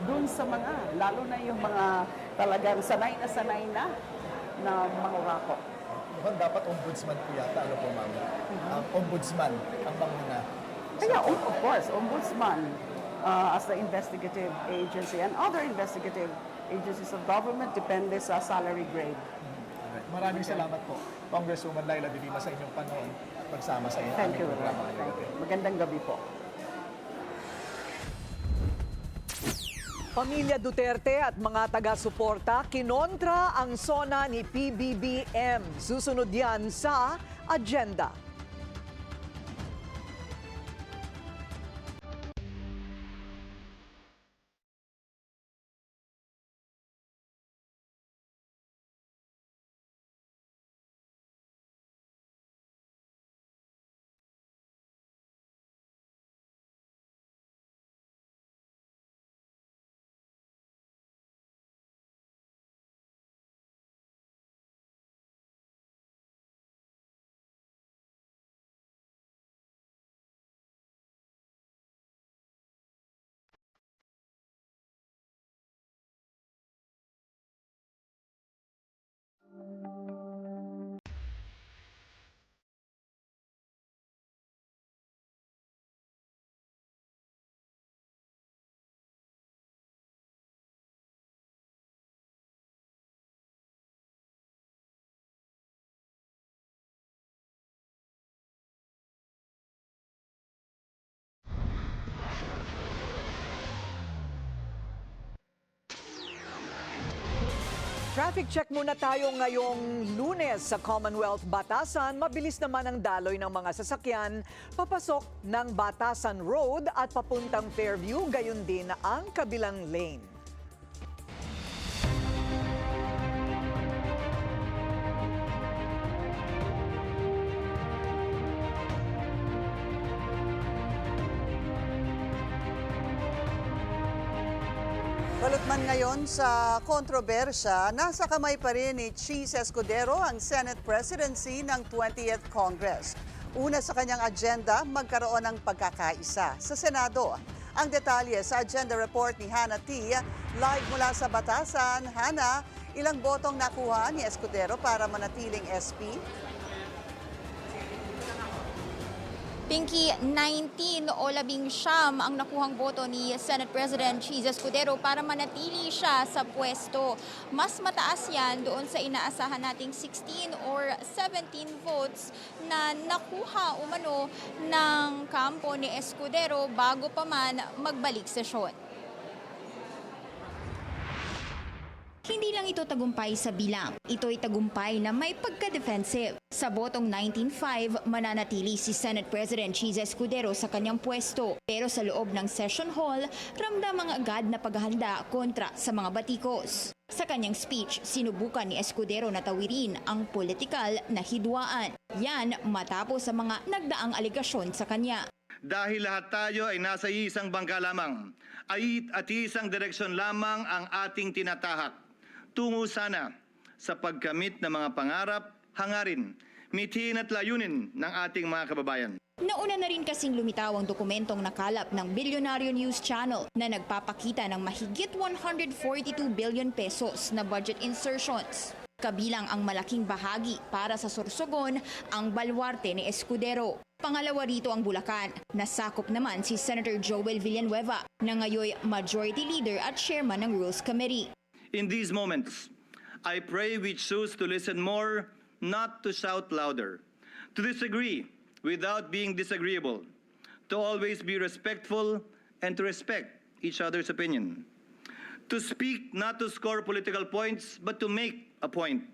dun sa mga, lalo na yung mga talagang sanay na mga urako. Mukhang dapat ombudsman po yata, ano po ma'am? Ombudsman ang manguna. Kaya, of course, ombudsman as the investigative agency and other investigative agencies of government depende sa salary grade. Maraming salamat po, Congresswoman Laila De Lima, sa inyong panahon at pagsama sa inyong Thank you. programa. Magandang gabi po. Pamilya Duterte at mga taga-suporta kinontra ang SONA ni PBBM. Susunod yan sa agenda. Traffic check muna tayo ngayong Lunes sa Commonwealth Batasan. Mabilis naman ang daloy ng mga sasakyan papasok ng Batasan Road at papuntang Fairview, gayon din ang kabilang lane. Balot man ngayon sa kontrobersya, nasa kamay pa rin ni Cheese Escudero ang Senate presidency ng 20th Congress. Una sa kanyang agenda, magkaroon ng pagkakaisa sa Senado. Ang detalye sa agenda report ni Hannah T. Live mula sa Batasan. Hannah, ilang botong nakuha ni Escudero para manatiling SP? Pinky, 19 o 19 ang nakuhang boto ni Senate President Cheese Escudero para manatili siya sa pwesto. Mas mataas yan doon sa inaasahan nating 16 or 17 votes na nakuha umano ng kampo ni Escudero bago pa man magbalik sesyon. Hindi lang ito tagumpay sa bilang. Ito'y tagumpay na may pagka-defensive. Sa botong 19-5, mananatili si Senate President Cheese Escudero sa kanyang pwesto. Pero sa loob ng session hall, ramdam ang agad na paghahanda kontra sa mga batikos. Sa kanyang speech, sinubukan ni Escudero na tawirin ang politikal na hidwaan. Yan matapos sa mga nagdaang aligasyon sa kanya. Dahil lahat tayo ay nasa isang bangka lamang, at isang direksyon lamang ang ating tinatahak. Tungo sana sa pagkamit ng mga pangarap, hangarin, mithin at layunin ng ating mga kababayan. Nauna na rin kasing lumitaw ang dokumentong nakalap ng Bilyonaryo News Channel na nagpapakita ng mahigit 142 billion pesos na budget insertions. Kabilang ang malaking bahagi para sa Sorsogon, ang baluarte ni Escudero. Pangalawa rito ang Bulacan. Nasakop naman si Senator Joel Villanueva na ngayoy Majority Leader at Chairman ng Rules Committee. In these moments, I pray we choose to listen more, not to shout louder, to disagree without being disagreeable, to always be respectful and to respect each other's opinion, to speak not to score political points but to make a point,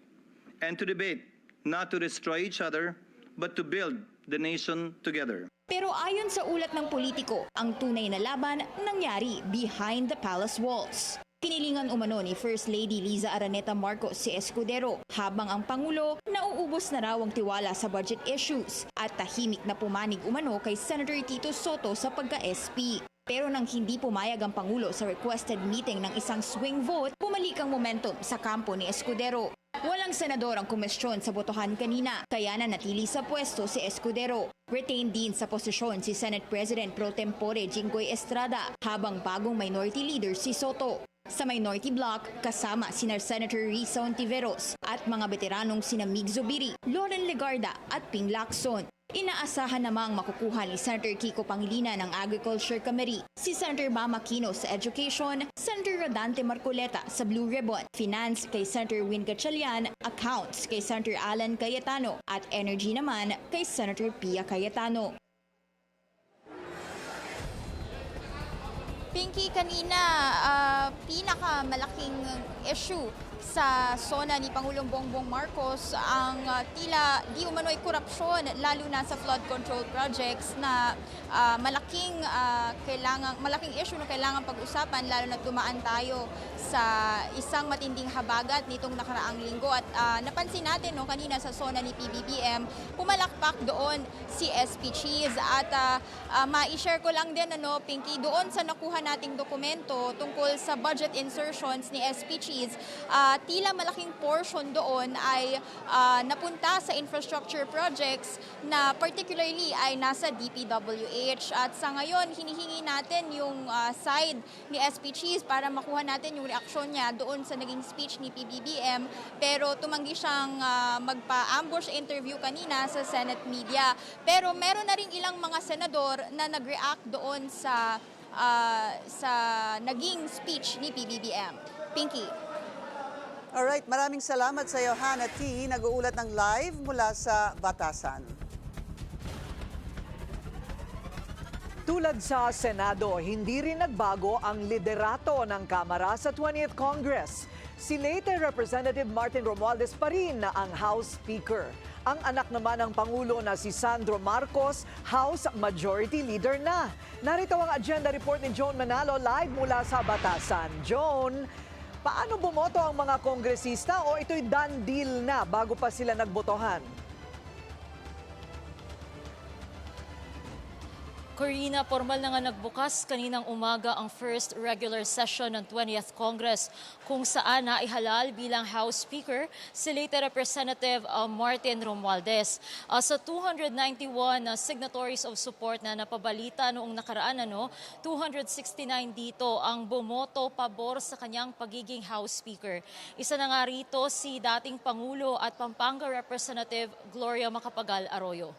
and to debate not to destroy each other but to build the nation together. Pero ayon sa ulat ng politiko, ang tunay na laban nangyari behind the palace walls. Kinilingan umano ni First Lady Liza Araneta Marcos si Escudero habang ang Pangulo nauubos na raw ang tiwala sa budget issues at tahimik na pumanig umano kay Senator Tito Soto sa pagka-SP. Pero nang hindi pumayag ang Pangulo sa requested meeting ng isang swing vote, bumalik ang momentum sa kampo ni Escudero. Walang senador ang kumestyon sa botohan kanina, kaya nanatili sa pwesto si Escudero. Retained din sa posisyon si Senate President Pro Tempore Jinggoy Estrada habang bagong minority leader si Soto. Sa minority block, kasama sina Senator Risa Ontiveros at mga veteranong sina Mig Zubiri, Loren Legarda at Ping Lacson. Inaasahan namang makukuha ni Senator Kiko Pangilinan ng Agriculture Committee, si Senator Mama Aquino sa Education, Senator Rodante Marcoleta sa Blue Ribbon, Finance kay Senator Win Gatchalian, Accounts kay Senator Alan Cayetano at Energy naman kay Senator Pia Cayetano. Pinky, kanina pinakamalaking issue sa SONA ni Pangulong Bongbong Marcos ang tila di umano'y korupsyon lalo na sa flood control projects na malaking issue na kailangan pag-usapan lalo na dumaan tayo sa isang matinding habagat nitong nakaraang linggo at napansin natin kanina sa SONA ni PBBM pumalakpak doon si SP Cheese at ma-share ko lang din Pinky, doon sa nakuha nating dokumento tungkol sa budget insertions ni SP Cheese, tila malaking portion doon ay napunta sa infrastructure projects na particularly ay nasa DPWH at sa ngayon hinihingi natin yung side ni SP Cheese para makuha natin yung reaksyon niya doon sa naging speech ni PBBM pero tumanggi siyang magpa-ambush interview kanina sa Senate media pero meron na rin ilang mga senador na nag-react doon sa naging speech ni PBBM. Pinky. Alright, maraming salamat sa iyo, Hannah T. Nag-uulat ng live mula sa Batasan. Tulad sa Senado, hindi rin nagbago ang liderato ng Kamara sa 20th Congress. Si Leyte Representative Martin Romualdez pa rin na ang House Speaker. Ang anak naman ng Pangulo na si Sandro Marcos, House Majority Leader na. Narito ang agenda report ni Joan Manalo live mula sa Batasan. Joan, paano bumoto ang mga kongresista o ito'y done deal na bago pa sila nagbotohan? Corina, formal na nga nagbukas kaninang umaga ang first regular session ng 20th Congress kung saan naihalal bilang House Speaker si Leyte Representative Martin Romualdez. Sa 291 signatories of support na napabalita noong nakaraan, 269 dito ang bumoto pabor sa kanyang pagiging House Speaker. Isa na nga rito si dating Pangulo at Pampanga Representative Gloria Macapagal Arroyo.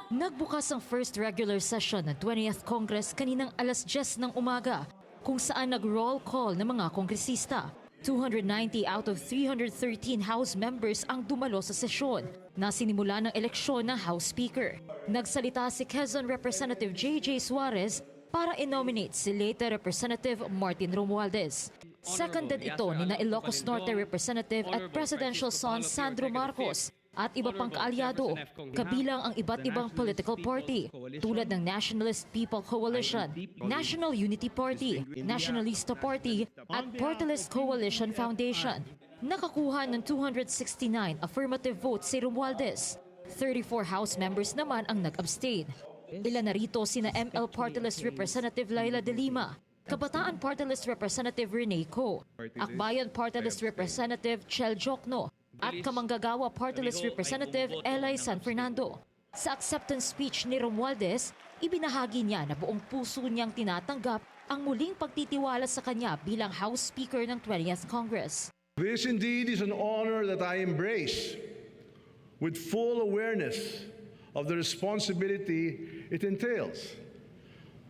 Nagbukas ang first regular session ng 20th Congress kaninang alas 10 ng umaga kung saan nag-roll call ng mga kongresista. 290 out of 313 House members ang dumalo sa sesyon na sinimula ng eleksyon ng House Speaker. Nagsalita si Quezon Representative J.J. Suarez para i-nominate si Leyte Representative Martin Romualdez. Seconded ito ni na Ilocos Norte Representative at Presidential son Sandro Marcos at iba pang kaalyado, kabilang ang iba't ibang political party tulad ng Nationalist People Coalition, National Unity Party, Nationalista Party at Portales Coalition Foundation. Nakakuha ng 269 affirmative votes si Romualdez. 34 House members naman ang nag-abstain. Ilan na rito sina ML Portales Representative Laila De Lima, Kabataan Portales Representative Rene Co, Akbayan Portales Representative Chel Jokno, at Kamanggagawa Party List Representative Elay San Fernando. Sa acceptance speech ni Romualdez, ibinahagi niya na buong puso niyang tinatanggap ang muling pagtitiwala sa kanya bilang House Speaker ng 20th Congress. This indeed is an honor that I embrace with full awareness of the responsibility it entails,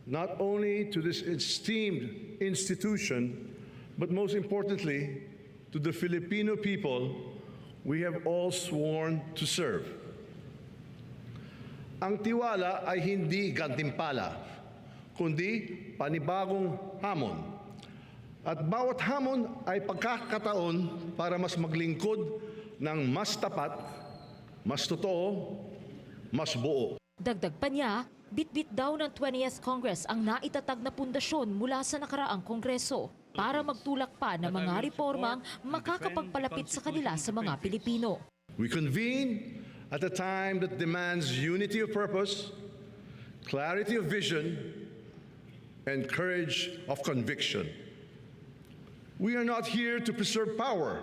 not only to this esteemed institution, but most importantly, to the Filipino people we have all sworn to serve. Ang tiwala ay hindi gantimpala, kundi panibagong hamon. At bawat hamon ay pagkakataon para mas maglingkod ng mas tapat, mas totoo, mas buo. Dagdag pa niya, bitbit daw ng 20th Congress ang naitatag na pundasyon mula sa nakaraang Kongreso para magtulak pa ng mga reformang makakapagpalapit sa kanila sa mga Pilipino. We convene at a time that demands unity of purpose, clarity of vision, and courage of conviction. We are not here to preserve power,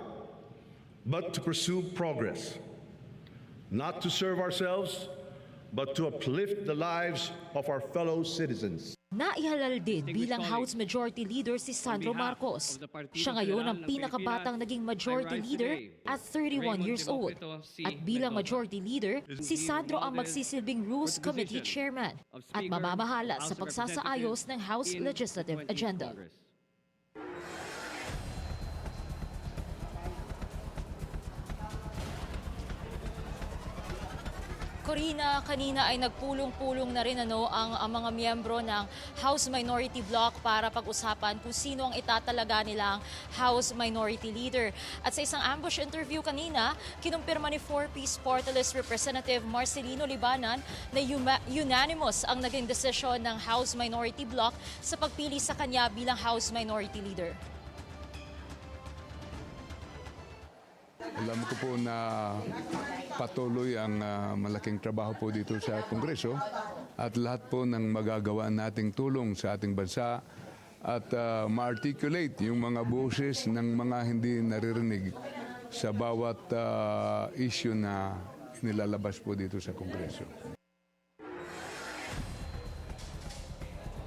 but to pursue progress, not to serve ourselves, but to uplift the lives of our fellow citizens. Naihalal din bilang House Majority Leader si Sandro Marcos. Siya ngayon ang pinakabatang naging Majority Leader at 31 years old. At bilang Majority Leader, si Sandro ang magsisilbing Rules Committee Chairman at mamamahala sa pagsasaayos ng House Legislative Agenda. Corina, kanina ay nagpulong-pulong na rin ang mga miyembro ng House Minority Bloc para pag-usapan kung sino ang itatalaga nilang House Minority Leader. At sa isang ambush interview kanina, kinumpirma ni 4Piece Party List Representative Marcelino Libanan na unanimous ang naging desisyon ng House Minority Bloc sa pagpili sa kanya bilang House Minority Leader. Alam ko po na patuloy ang malaking trabaho po dito sa Kongreso at lahat po ng magagawa nating tulong sa ating bansa at ma-articulate yung mga boses ng mga hindi naririnig sa bawat issue na nilalabas po dito sa Kongreso.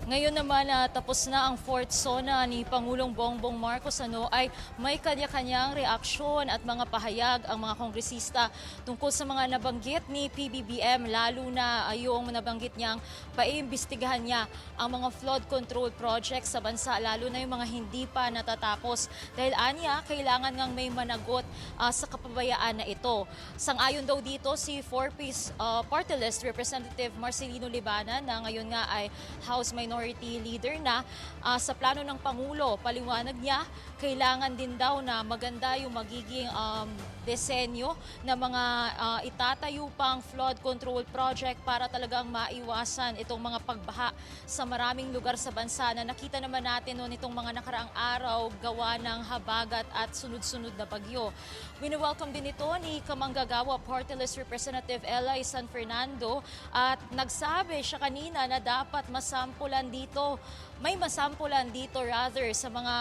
Ngayon naman tapos na ang fourth SONA ni Pangulong Bongbong Marcos ay may kanya-kanyang reaksyon at mga pahayag ang mga kongresista tungkol sa mga nabanggit ni PBBM, lalo na yung nabanggit niyang paiimbestigahan niya ang mga flood control projects sa bansa, lalo na yung mga hindi pa natatapos. Dahil anya, kailangan ngang may managot sa kapabayaan na ito. Sang-ayon daw dito si 4-piece party list Representative Marcelino Libana na ngayon nga ay House Minority Leader na sa plano ng Pangulo. Paliwanag niya, kailangan din daw na maganda yung magiging disenyo na mga itatayo pang flood control project para talagang maiwasan itong mga pagbaha sa maraming lugar sa bansa na nakita naman natin noon itong mga nakaraang araw gawa ng habagat at sunod-sunod na bagyo. Wini-welcome din ito ni Kamanggagawa Party List Representative Elay San Fernando at nagsabi siya kanina na dapat masampulan dito, may masampulan dito rather sa mga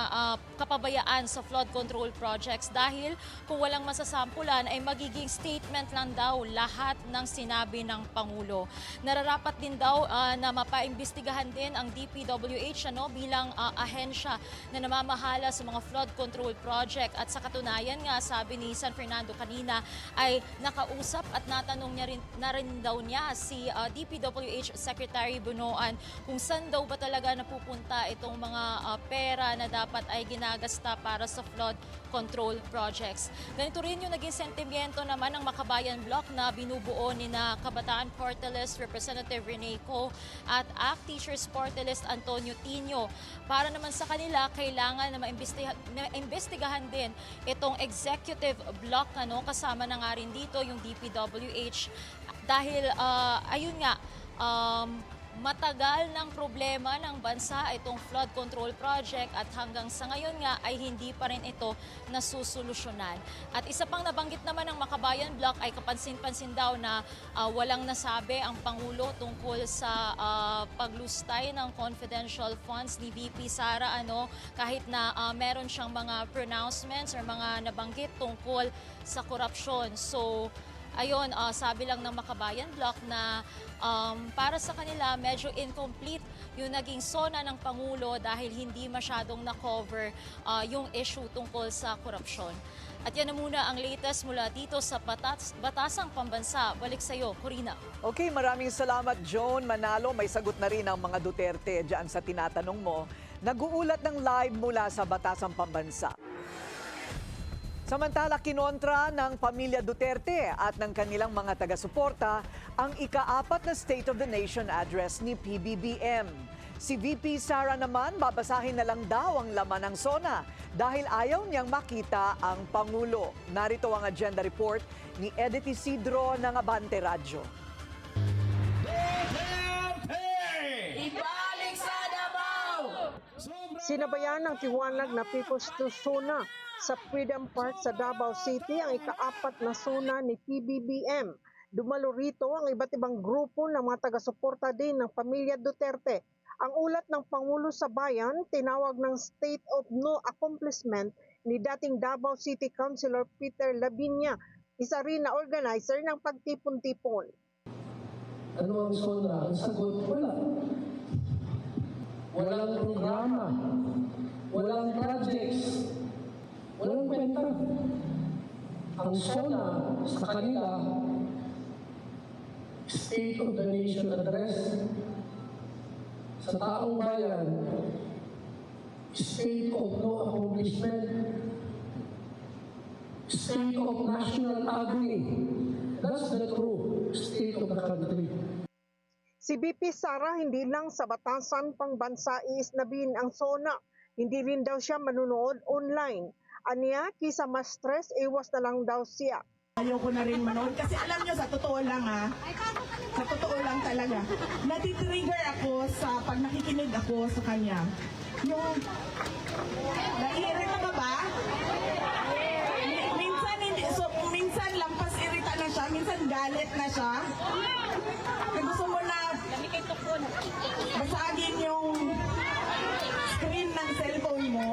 kapabayaan sa flood control projects dahil kung walang masasampulan ay magiging statement lang daw lahat ng sinabi ng Pangulo. Nararapat din daw na mapaimbestigahan din ang DPWH bilang ahensya na namamahala sa mga flood control project at sa katunayan nga sabi ni San Fernando kanina ay nakausap at natanong niya rin daw niya si DPWH Secretary Bunoan kung saan daw ba talaga napupunta itong mga pera na dapat ay ginagasta para sa flood control projects. Ganito rin yung naging sentimiento naman ng Makabayan Bloc na binubuo ni na Kabataan Party List Representative Rene Co at ACT Teachers Party List Antonio Tino. Para naman sa kanila, kailangan na maimbestigahan din itong executive block kasama na nga rin dito yung DPWH dahil ayun nga, matagal ng problema ng bansa itong flood control project at hanggang sa ngayon nga ay hindi pa rin ito nasusolusyonan. At isa pang nabanggit naman ng Makabayan Bloc ay kapansin-pansin daw na walang nasabi ang Pangulo tungkol sa paglustay ng confidential funds ni VP Sara kahit na meron siyang mga pronouncements or mga nabanggit tungkol sa korupsyon. So ayun, sabi lang ng Makabayan Bloc na para sa kanila medyo incomplete yung naging SONA ng Pangulo dahil hindi masyadong na-cover yung issue tungkol sa korupsyon. At yan na muna ang latest mula dito sa Batasang Pambansa. Balik sa iyo, Corina. Okay, maraming salamat Joan Manalo. May sagot na rin ang mga Duterte dyan sa tinatanong mo. Nag-uulat ng live mula sa Batasang Pambansa. Samantala, kinontra ng pamilya Duterte at ng kanilang mga taga-suporta ang ika-4 na State of the Nation address ni PBBM. Si VP Sara naman, babasahin na lang daw ang laman ng SONA dahil ayaw niyang makita ang Pangulo. Narito ang agenda report ni Edith Isidro ng Abante Radyo. Ibalik sa Davao! Sinabayan ng tiwanag na People's to SONA sa Freedom Park sa Davao City ang ika-4 na SONA ni PBBM. Dumalo rito ang iba't ibang grupo ng mga taga-suporta din ng pamilya Duterte. Ang ulat ng Pangulo sa Bayan, tinawag ng State of No Accomplishment ni dating Davao City Councilor Peter Labinya, isa rin na organizer ng pagtipon-tipon. Ano ang SONA? Ang sagot, wala. Walang programa, walang projects, walang kwenta. Ang SONA sa kanila, State of the Nation Address, sa taong bayan, State of No Accomplishment, State of National Agony. That's the true state of the country. Si VP Sara hindi lang sa Batasan Pambansa iisnabin ang SONA, hindi rin daw siya manunood online. Aniya, kisa mas stress, iwas na lang daw siya. Ayaw ko na rin manood kasi alam nyo, sa totoo lang sa totoo lang talaga, natitrigger ako sa pag nakikinig ako sa kanya. Yung, naiirita ka ba? Minsan hindi, so minsan lampas irita na siya, minsan galit na siya. Gusto mo na basagin yung screen ng cellphone mo.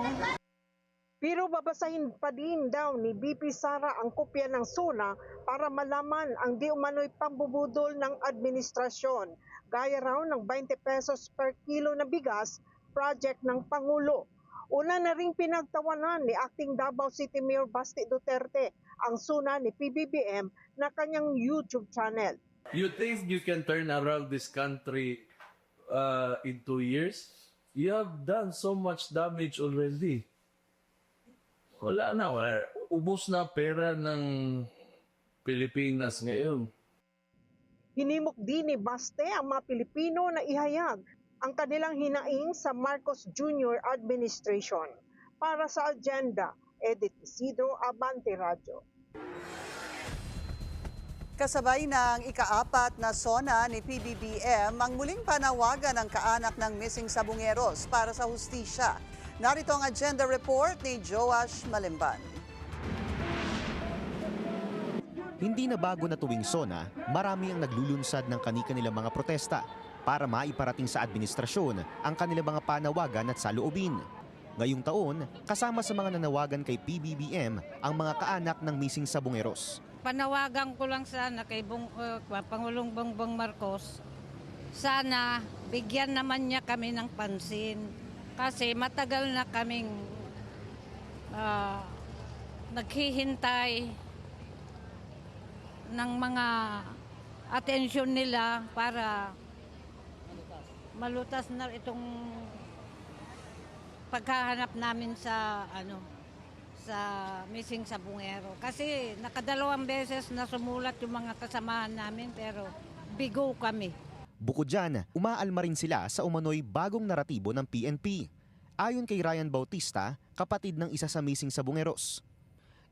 Pero babasahin pa din daw ni BP Sara ang kopya ng SONA para malaman ang di umano'y pambubudol ng administrasyon. Gaya raw ng 20 pesos per kilo na bigas, project ng Pangulo. Una na ring pinagtawanan ni Acting Davao City Mayor Baste Duterte ang SONA ni PBBM na kanyang YouTube channel. You think you can turn around this country in 2 years? You have done so much damage already. Wala na. Ubus na pera ng Pilipinas ngayon. Hinimok din ni Baste ang mga Pilipino na ihayag ang kanilang hinaing sa Marcos Jr. administration. Para sa agenda, Edith Isidro, Abante Radio. Kasabay ng ika-4 na SONA ni PBBM ang muling panawagan ng kaanak ng missing sabungeros para sa hustisya. Narito ang agenda report ni Joash Malimban. Hindi na bago na tuwing SONA, marami ang naglulunsad ng kani-kanilang mga protesta para maiparating sa administrasyon ang kanilang mga panawagan at saloobin. Ngayong taon, kasama sa mga nanawagan kay PBBM ang mga kaanak ng missing sabungeros. Panawagan ko lang sana kay Pangulong Bongbong Marcos, sana bigyan naman niya kami ng pansin. Kasi matagal na kaming naghihintay ng mga atensyon nila para malutas na itong paghahanap namin sa sa missing sabungero. Kasi nakadalawang beses na sumulat yung mga kasamahan namin pero bigo kami. Bukod dyan, umaalma rin sila sa umano'y bagong naratibo ng PNP. Ayon kay Ryan Bautista, kapatid ng isa sa missing sabungeros.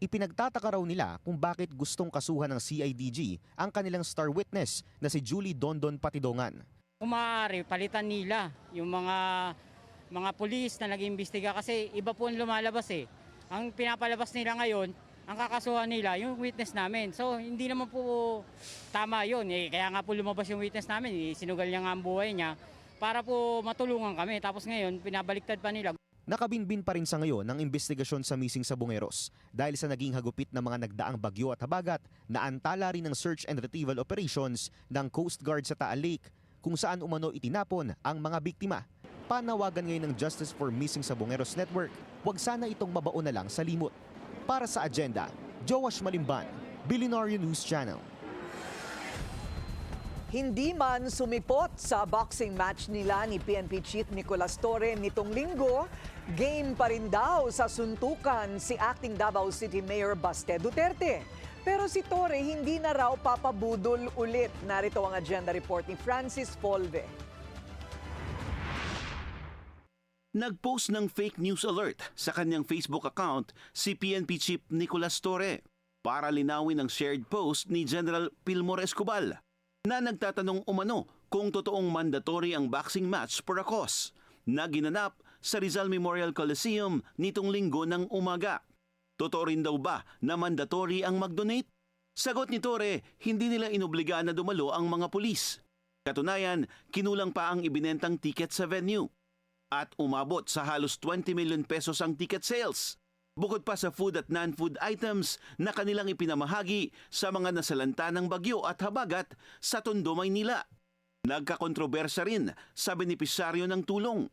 Ipinagtataka raw nila kung bakit gustong kasuhan ng CIDG ang kanilang star witness na si Julie Dondon Patidongan. Kung maaari, palitan nila yung mga pulis na nag-iimbestiga kasi iba po ang lumalabas eh. Ang pinapalabas nila ngayon, ang kakasuhan nila, yung witness namin. So, hindi naman po tama yun. Kaya nga po lumabas yung witness namin. Sinugal niya nga ang buhay niya para po matulungan kami. Tapos ngayon, pinabaliktad pa nila. Nakabinbin pa rin sa ngayon ang investigasyon sa missing sabungeros dahil sa naging hagupit ng mga nagdaang bagyo at habagat na antala rin ng search and retrieval operations ng Coast Guard sa Taal Lake kung saan umano itinapon ang mga biktima. Panawagan ngayon ng Justice for Missing Sabungeros Network, huwag sana itong mabao na lang sa limot. Para sa agenda, Joash Malimban, Billionaire News Channel. Hindi man sumipot sa boxing match nila ni PNP Chief Nicolas Torre nitong linggo, game pa rin daw sa suntukan si Acting Davao City Mayor Baste Duterte. Pero si Torre hindi na raw papabudol ulit. Narito ang agenda report ni Francis Polve. Nag-post ng fake news alert sa kanyang Facebook account si PNP Chief Nicolas Torre para linawin ang shared post ni General Pilmor Escobal na nagtatanong umano kung totoong mandatory ang boxing match for a cause na ginanap sa Rizal Memorial Coliseum nitong linggo ng umaga. Totoo rin daw ba na mandatory ang mag-donate? Sagot ni Torre, hindi nila inobliga na dumalo ang mga pulis. Katunayan, kinulang pa ang ibinentang ticket sa venue. At umabot sa halos 20 million pesos ang ticket sales. Bukod pa sa food at non-food items na kanilang ipinamahagi sa mga nasalanta ng bagyo at habagat sa Tondo, Maynila. Nagkakontrobersya rin sa benepisyaryo ng tulong.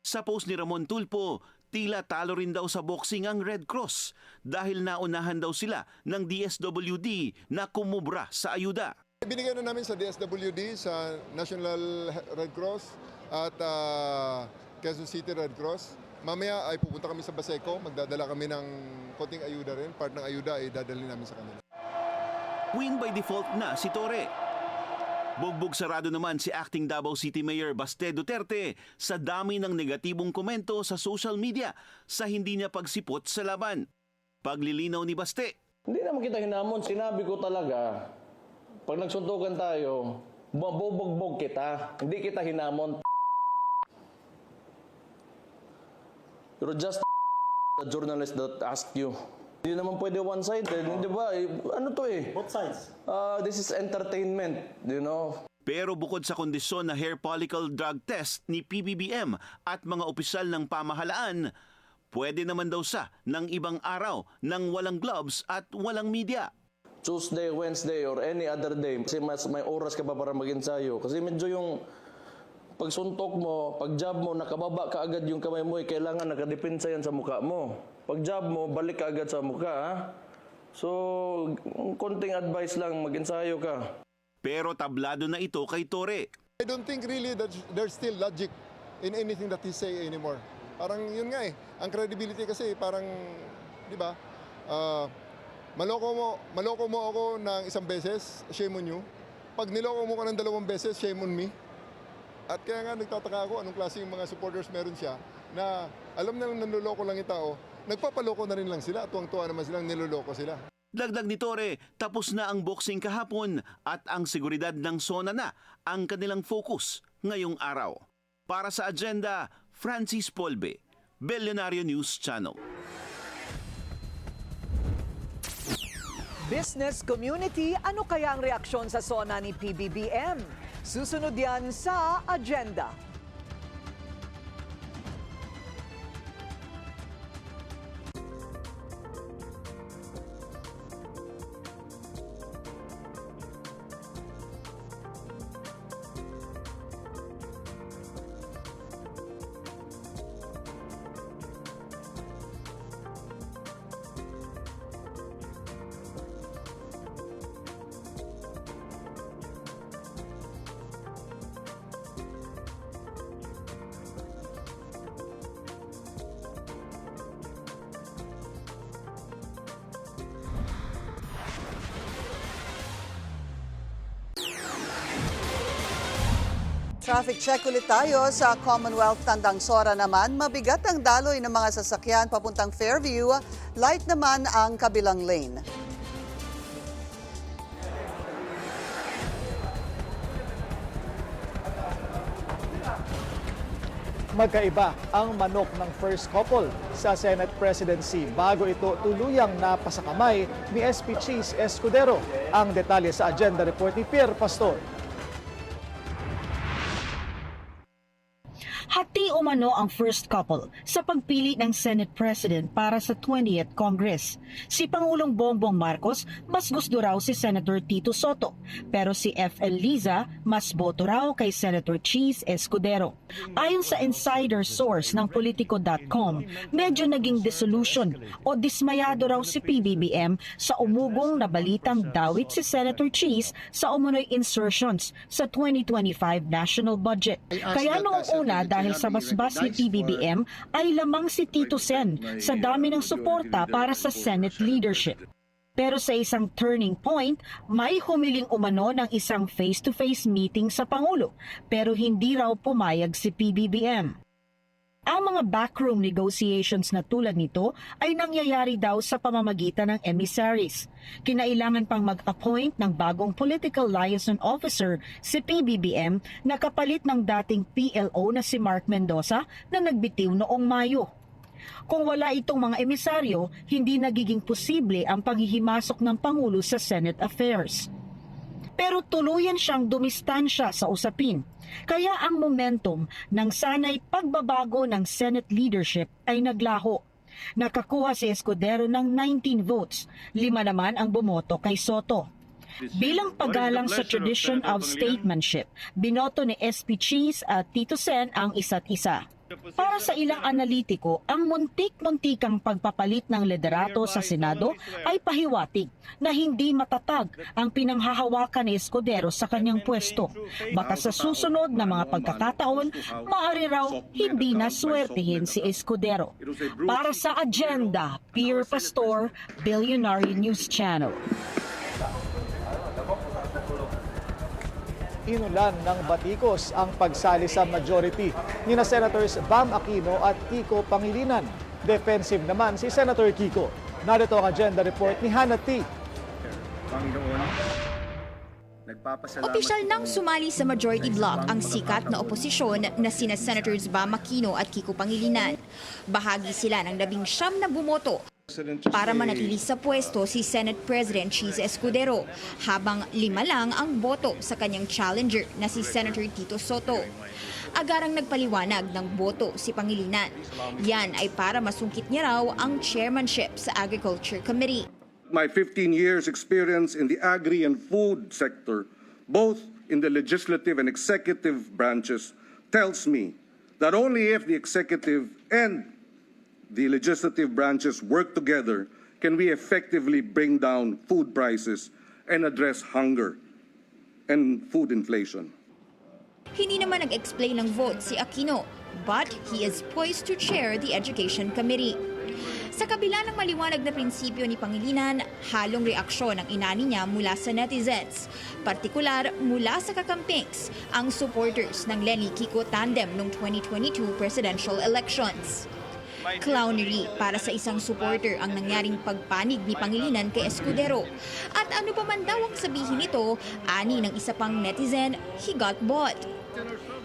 Sa post ni Ramon Tulpo, tila talo rin daw sa boxing ang Red Cross dahil naunahan daw sila ng DSWD na kumubra sa ayuda. Binigyan na namin sa DSWD, sa National Red Cross at Quezon City Red Cross. Mamaya ay pupunta kami sa Baseco, magdadala kami ng konting ayuda rin. Part ng ayuda ay dadalhin namin sa kanila. Win by default na si Torre. Bugbog sarado naman si Acting Davao City Mayor Baste Duterte sa dami ng negatibong komento sa social media sa hindi niya pagsipot sa laban. Paglilinaw ni Baste. Hindi naman kita hinamon. Sinabi ko talaga, pag nagsuntukan tayo, mabubugbog kita. Hindi kita hinamon. You're just a journalist that asked you. Hindi naman pwede one-sided, di ba? Ano to eh? Both sides. This is entertainment, you know. Pero bukod sa kondisyon na hair follicle drug test ni PBBM at mga opisyal ng pamahalaan, Pwede naman daw siya ng ibang araw ng walang gloves at walang media. Tuesday, Wednesday, or any other day, kasi mas may oras ka pa para mag-ensayo. Kasi medyo yung pagsuntok mo, pag job mo, nakababa ka agad yung kamay mo, kailangan nakadepensa yan sa mukha mo. Pag job mo, balik ka agad sa mukha, ha? So, konting advice lang, mag-ensayo ka. Pero tablado na ito kay Torre. I don't think really that there's still logic in anything that he say anymore. Parang yun nga eh. Ang credibility kasi parang, di ba, maloko mo ako ng isang beses, shame on you. Pag niloko mo ka ng 2 beses, shame on me. At kaya nga nagtataka ako anong klase yung mga supporters meron siya na alam na nanloloko lang yung tao, nagpapaloko na rin lang sila, tuwang-tuwa naman silang niloloko sila. Dagdag ni Torre, tapos na ang boxing kahapon at ang seguridad ng SONA na ang kanilang focus ngayong araw. Para sa agenda, Francis Polbe, Billionario News Channel. Business community, ano kaya ang reaksyon sa SONA ni PBBM? Susunod yan sa agenda. Traffic check ulit tayo sa Commonwealth Tandang Sora naman. Mabigat ang daloy ng mga sasakyan papuntang Fairview. Light naman ang kabilang lane. Magkaiba ang manok ng first couple sa Senate presidency bago ito tuluyang napasakamay ni SP Cheese Escudero. Ang detalye sa agenda report ni Pierre Pastor. Hati umano ang first couple sa pagpili ng Senate President para sa 20th Congress. Si Pangulong Bongbong Marcos mas gusto raw si Senator Tito Soto, pero si FL Liza mas boto raw kay Senator Cheese Escudero. Ayon sa insider source ng Politico.com, medyo naging dissolution o dismayado raw si PBBM sa umugong na balitang dawit si Senator Cheese sa umunoy insertions sa 2025 national budget. Kaya noong una, dahil sa basbas ni PBBM ay lamang si Tito Sen sa dami ng suporta para sa Senate leadership. Pero sa isang turning point, may humiling umano ng isang face-to-face meeting sa Pangulo, pero hindi raw pumayag si PBBM. Ang mga backroom negotiations na tulad nito ay nangyayari daw sa pamamagitan ng emissaries. Kinailangan pang mag-appoint ng bagong political liaison officer si PBBM na kapalit ng dating PLO na si Mark Mendoza na nagbitiw noong Mayo. Kung wala itong mga emisaryo, hindi nagiging posible ang paghihimasok ng Pangulo sa Senate Affairs. Pero tuluyan siyang dumistansya sa usapin. Kaya ang momentum ng sanay pagbabago ng Senate leadership ay naglaho. Nakakuha si Escudero ng 19 votes, 5 naman ang bumoto kay Soto. Bilang paggalang sa tradition of statesmanship, binoto ni SP Cheese at Tito Sen ang isa't isa. Para sa ilang analitiko, ang muntik-muntikang pagpapalit ng liderato sa Senado ay pahiwatig na hindi matatag ang pinanghahawakan ni Escudero sa kanyang pwesto. Baka sa susunod na mga pagkakataon, maaari raw hindi na swertihin si Escudero. Para sa agenda, Pierre Pastor, Billionario News Channel. Inulan ng batikos ang pagsali sa majority ni na Senators Bam Aquino at Kiko Pangilinan. Defensive naman si Senator Kiko. Narito ang agenda report ni Hannah T. Opisyal nang sumali sa majority bloc ang sikat na oposisyon na sina Senators Bam Aquino at Kiko Pangilinan. Bahagi sila ng 19 na bumoto Para manatili sa pwesto si Senate President Cheese Escudero, habang 5 lang ang boto sa kanyang challenger na si Senator Tito Soto. Agarang nagpaliwanag ng boto si Pangilinan. Yan ay para masungkit niya raw ang chairmanship sa Agriculture Committee. My 15 years experience in the agri and food sector, both in the legislative and executive branches, tells me that only if the executive and the legislative branches work together can we effectively bring down food prices and address hunger and food inflation. Hindi naman nag-explain ng vote si Aquino, but he is poised to chair the Education Committee. Sa kabila ng maliwanag na prinsipyo ni Pangilinan, halong reaksyon ang inani niya mula sa netizens. Partikular mula sa kakampings, ang supporters ng Lenny Kiko tandem noong 2022 presidential elections. Clownery para sa isang supporter ang nangyaring pagpanig ni Pangilinan kay Escudero. At ano pa man daw ang sabihin nito, ani ng isa pang netizen, he got bought.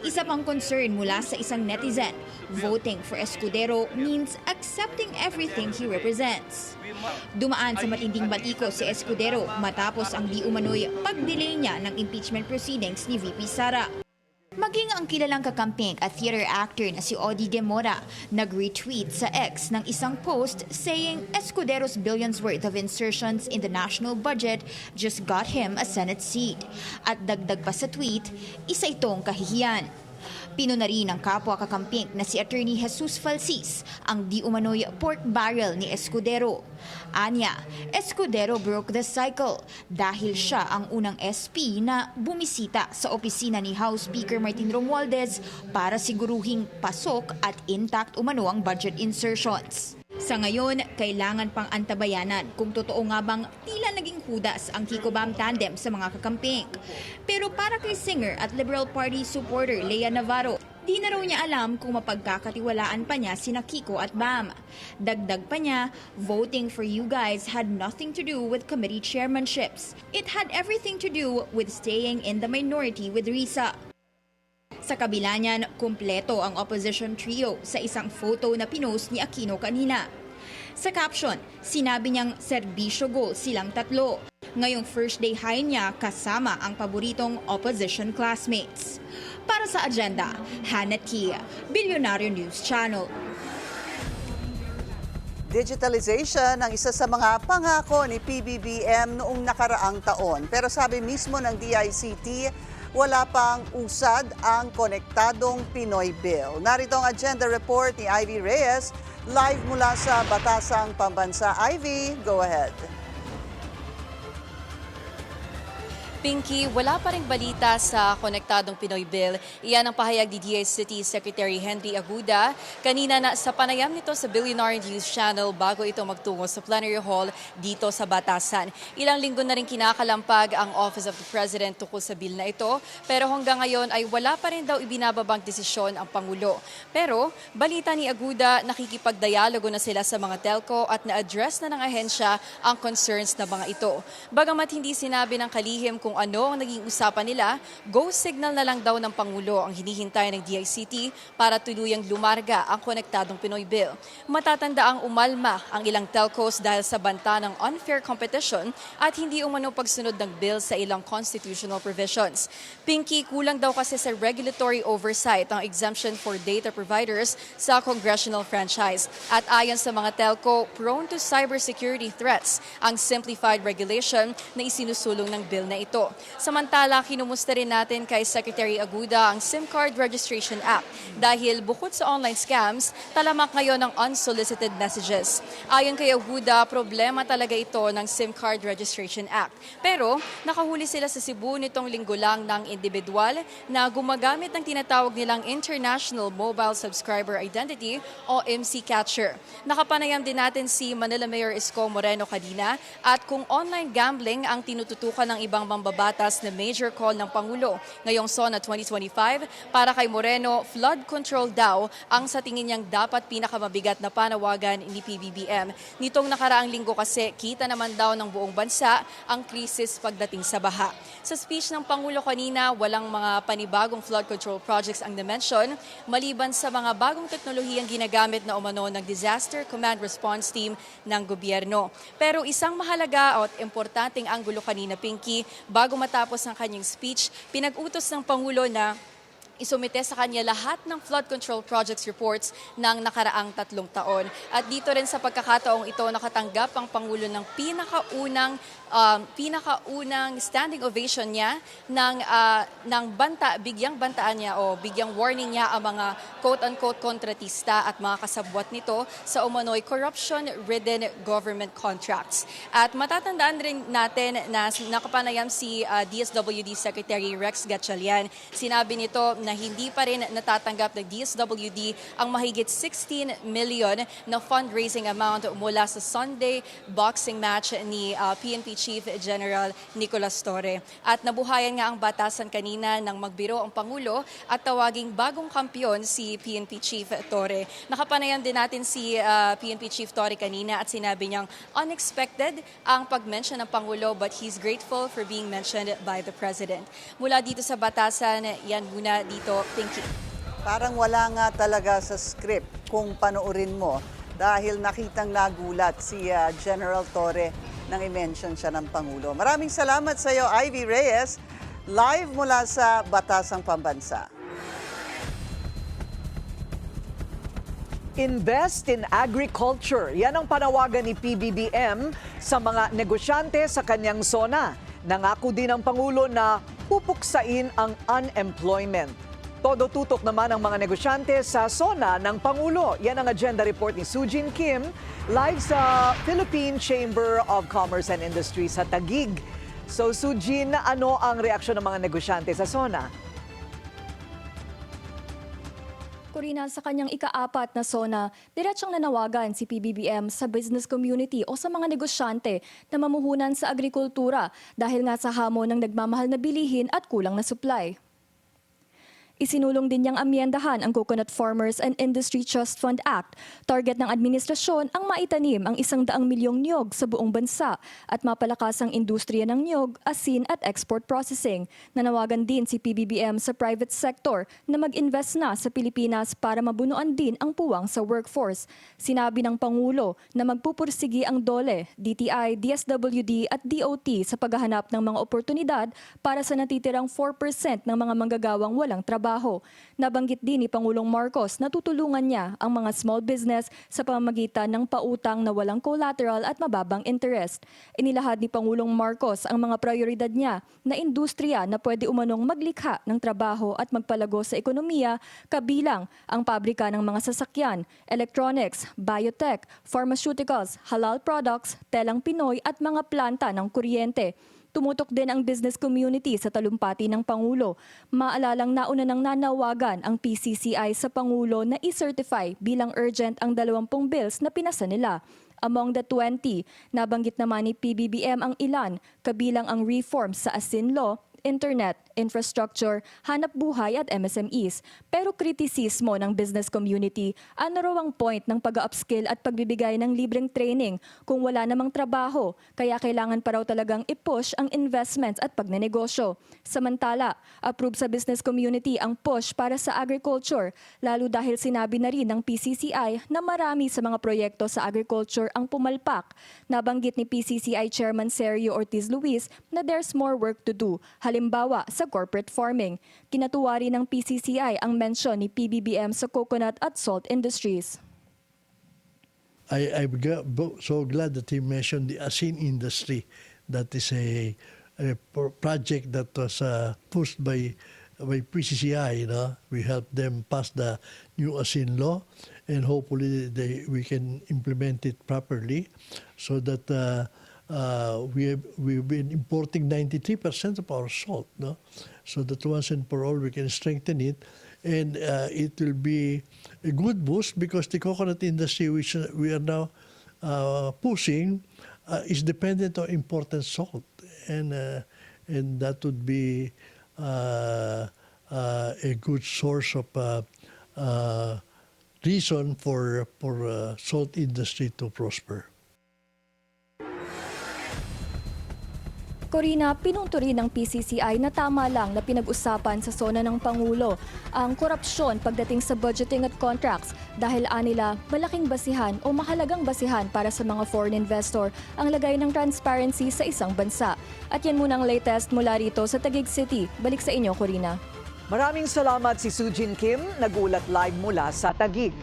Isa pang concern mula sa isang netizen, voting for Escudero means accepting everything he represents. Dumaan sa matinding batiko si Escudero matapos ang di umano'y pag-delay niya ng impeachment proceedings ni VP Sara. Maging ang kilalang kakamping at theater actor na si Odi De Mora nag-retweet sa X ng isang post saying Escudero's billions worth of insertions in the national budget just got him a Senate seat. At dagdag pa sa tweet, isa itong kahihiyan. Pinuna rin ng kapwa kakamping na si Attorney Jesus Falsis ang di umano'y pork barrel ni Escudero. Anya, Escudero broke the cycle dahil siya ang unang SP na bumisita sa opisina ni House Speaker Martin Romualdez para siguruhing pasok at intact umano ang budget insertions. Sa ngayon, kailangan pang antabayanan kung totoo nga bang tila naging hudas ang Kiko Bam tandem sa mga kakamping. Pero para kay singer at Liberal Party supporter Lea Navarro, di na raw niya alam kung mapagkakatiwalaan pa niya sina Kiko at Bam. Dagdag pa niya, voting for you guys had nothing to do with committee chairmanships. It had everything to do with staying in the minority with Risa. Sa kabila niyan, kumpleto ang opposition trio sa isang photo na pinost ni Aquino kanina. Sa caption, sinabi niyang serbisyo goal silang tatlo. Ngayong first day high niya kasama ang paboritong opposition classmates. Para sa agenda, Hanat Kia, Bilyonaryo News Channel. Digitalization ang isa sa mga pangako ni PBBM noong nakaraang taon. Pero sabi mismo ng DICT, wala pang usad ang konektadong Pinoy Bill. Narito ang agenda report ni Ivy Reyes, live mula sa Batasang Pambansa. Ivy, go ahead. Pinky, wala pa ring balita sa konektadong Pinoy Bill. Iyan ang pahayag ni DICT Secretary Henry Aguda kanina na sa panayam nito sa Billionaire News Channel bago ito magtungo sa plenary hall dito sa Batasan. Ilang linggo na rin kinakalampag ang Office of the President tungkol sa bill na ito, pero hanggang ngayon ay wala pa rin daw ibinababang desisyon ang Pangulo. Pero balita ni Aguda, nakikipagdialogo na sila sa mga telco at na-address na ng ahensya ang concerns na mga ito. Bagamat hindi sinabi ng kalihim kung ano ang naging usapan nila, go signal na lang daw ng Pangulo ang hinihintay ng DICT para tuluyang lumarga ang konektadong Pinoy Bill. Matatanda ang umalma ang ilang telcos dahil sa banta ng unfair competition at hindi umano pagsunod ng bill sa ilang constitutional provisions. Pinky, kulang daw kasi sa regulatory oversight ang exemption for data providers sa congressional franchise. At ayon sa mga telco, prone to cybersecurity threats ang simplified regulation na isinusulong ng bill na ito. Samantala, kinumusta rin natin kay Secretary Aguda ang SIM Card Registration Act dahil bukod sa online scams, talamak ngayon ang unsolicited messages. Ayon kay Aguda, problema talaga ito ng SIM Card Registration Act. Pero nakahuli sila sa Cebu nitong linggo lang ng individual na gumagamit ng tinatawag nilang International Mobile Subscriber Identity o MC Catcher. Nakapanayam din natin si Manila Mayor Isko Moreno kanina at kung online gambling ang tinututukan ng ibang mambabatas mababatas na major call ng Pangulo ngayong SONA 2025 para kay Moreno, flood control daw ang sa tingin niyang dapat pinakamabigat na panawagan ni PBBM. Nitong nakaraang linggo kasi kita naman daw ng buong bansa ang krisis pagdating sa baha. Sa speech ng Pangulo kanina, walang mga panibagong flood control projects ang dimension maliban sa mga bagong teknolohiyang ginagamit na umano ng Disaster Command Response Team ng gobyerno. Pero isang mahalaga at importanteng anggulo kanina, Pinky, bago matapos ang kanyang speech, pinag-utos ng Pangulo na isumite sa kanya lahat ng flood control projects reports ng nakaraang 3 taon. At dito rin sa pagkakataong ito, nakatanggap ang Pangulo ng pinakaunang standing ovation niya ng bigyang bantaan niya o bigyang warning niya ang mga quote-unquote kontratista at mga kasabwat nito sa umano'y corruption-ridden government contracts. At matatandaan rin natin na nakapanayam si DSWD Secretary Rex Gatchalian. Sinabi nito na hindi pa rin natatanggap ng DSWD ang mahigit 16 million na fundraising amount mula sa Sunday boxing match ni PNP Chief General Nicolas Torre. At nabuhayan nga ang batasan kanina nang magbiro ang Pangulo at tawaging bagong kampiyon si PNP Chief Torre. Nakapanayam din natin si PNP Chief Torre kanina at sinabi niyang unexpected ang pag-mention ng Pangulo but he's grateful for being mentioned by the President. Mula dito sa batasan, yan muna dito, Pinky. Parang wala nga talaga sa script kung panoorin mo dahil nakitang nagulat si General Torre nang i-mention siya ng Pangulo. Maraming salamat sa iyo, Ivy Reyes, live mula sa Batasang Pambansa. Invest in agriculture. Yan ang panawagan ni PBBM sa mga negosyante sa kanyang SONA. Nangako din ang Pangulo na pupuksain ang unemployment. Todo tutok naman ang mga negosyante sa SONA ng Pangulo. Yan ang agenda report ni Sujin Kim, live sa Philippine Chamber of Commerce and Industry sa Taguig. So Sujin, ano ang reaksyon ng mga negosyante sa SONA? Corina, sa kanyang ika-4 na SONA, diretsyong nanawagan si PBBM sa business community o sa mga negosyante na mamuhunan sa agrikultura dahil nga sa hamon ng nagmamahal na bilihin at kulang na supply. Isinulong din niyang amyendahan ang Coconut Farmers and Industry Trust Fund Act. Target ng administrasyon ang maitanim ang 100 milyong niyog sa buong bansa at mapalakas ang industriya ng niyog, asin at export processing. Nanawagan din si PBBM sa private sector na mag-invest na sa Pilipinas para mabunuan din ang puwang sa workforce. Sinabi ng Pangulo na magpupursigi ang DOLE, DTI, DSWD at DOT sa paghahanap ng mga oportunidad para sa natitirang 4% ng mga manggagawang walang trabaho. Nabanggit din ni Pangulong Marcos na tutulungan niya ang mga small business sa pamamagitan ng pautang na walang collateral at mababang interest. Inilahad ni Pangulong Marcos ang mga prioridad niya na industriya na pwede umanong maglikha ng trabaho at magpalago sa ekonomiya, kabilang ang pabrika ng mga sasakyan, electronics, biotech, pharmaceuticals, halal products, telang Pinoy at mga planta ng kuryente. Tumutok din ang business community sa talumpati ng Pangulo. Maalalang nauna nang nanawagan ang PCCI sa Pangulo na i-certify bilang urgent ang 20 bills na pinasa nila. Among the 20, nabanggit naman ni PBBM ang ilan, kabilang ang reform sa Asin Law, Internet, infrastructure, hanap buhay at MSMEs. Pero kritisismo ng business community, ano raw ang point ng pag-upskill at pagbibigay ng libreng training kung wala namang trabaho, kaya kailangan pa raw talagang i-push ang investments at pagnenegosyo. Samantala, approve sa business community ang push para sa agriculture, lalo dahil sinabi na rin ng PCCI na marami sa mga proyekto sa agriculture ang pumalpak. Nabanggit ni PCCI Chairman Sergio Ortiz Luis na there's more work to do. Halimbawa, sa corporate farming. Kinatuwa rin ng PCCI ang mention ni PBBM sa coconut at salt industries. I'm so glad that he mentioned the asin industry. That is a project that was pushed by PCCI. We helped them pass the new asin law, and hopefully we can implement it properly so that we've been importing 93% of our salt, so that once and for all we can strengthen it, and it will be a good boost because the coconut industry, which we are now pushing, is dependent on imported salt, and and that would be a good source of reason for salt industry to prosper. Corina, pinunto rin ng PCCI na tama lang na pinag-usapan sa SONA ng Pangulo ang korupsyon pagdating sa budgeting at contracts dahil anila malaking basihan o mahalagang basihan para sa mga foreign investor ang lagay ng transparency sa isang bansa. At yan muna ang latest mula rito sa Taguig City. Balik sa inyo, Corina. Maraming salamat si Sujin Kim, nagulat live mula sa Taguig.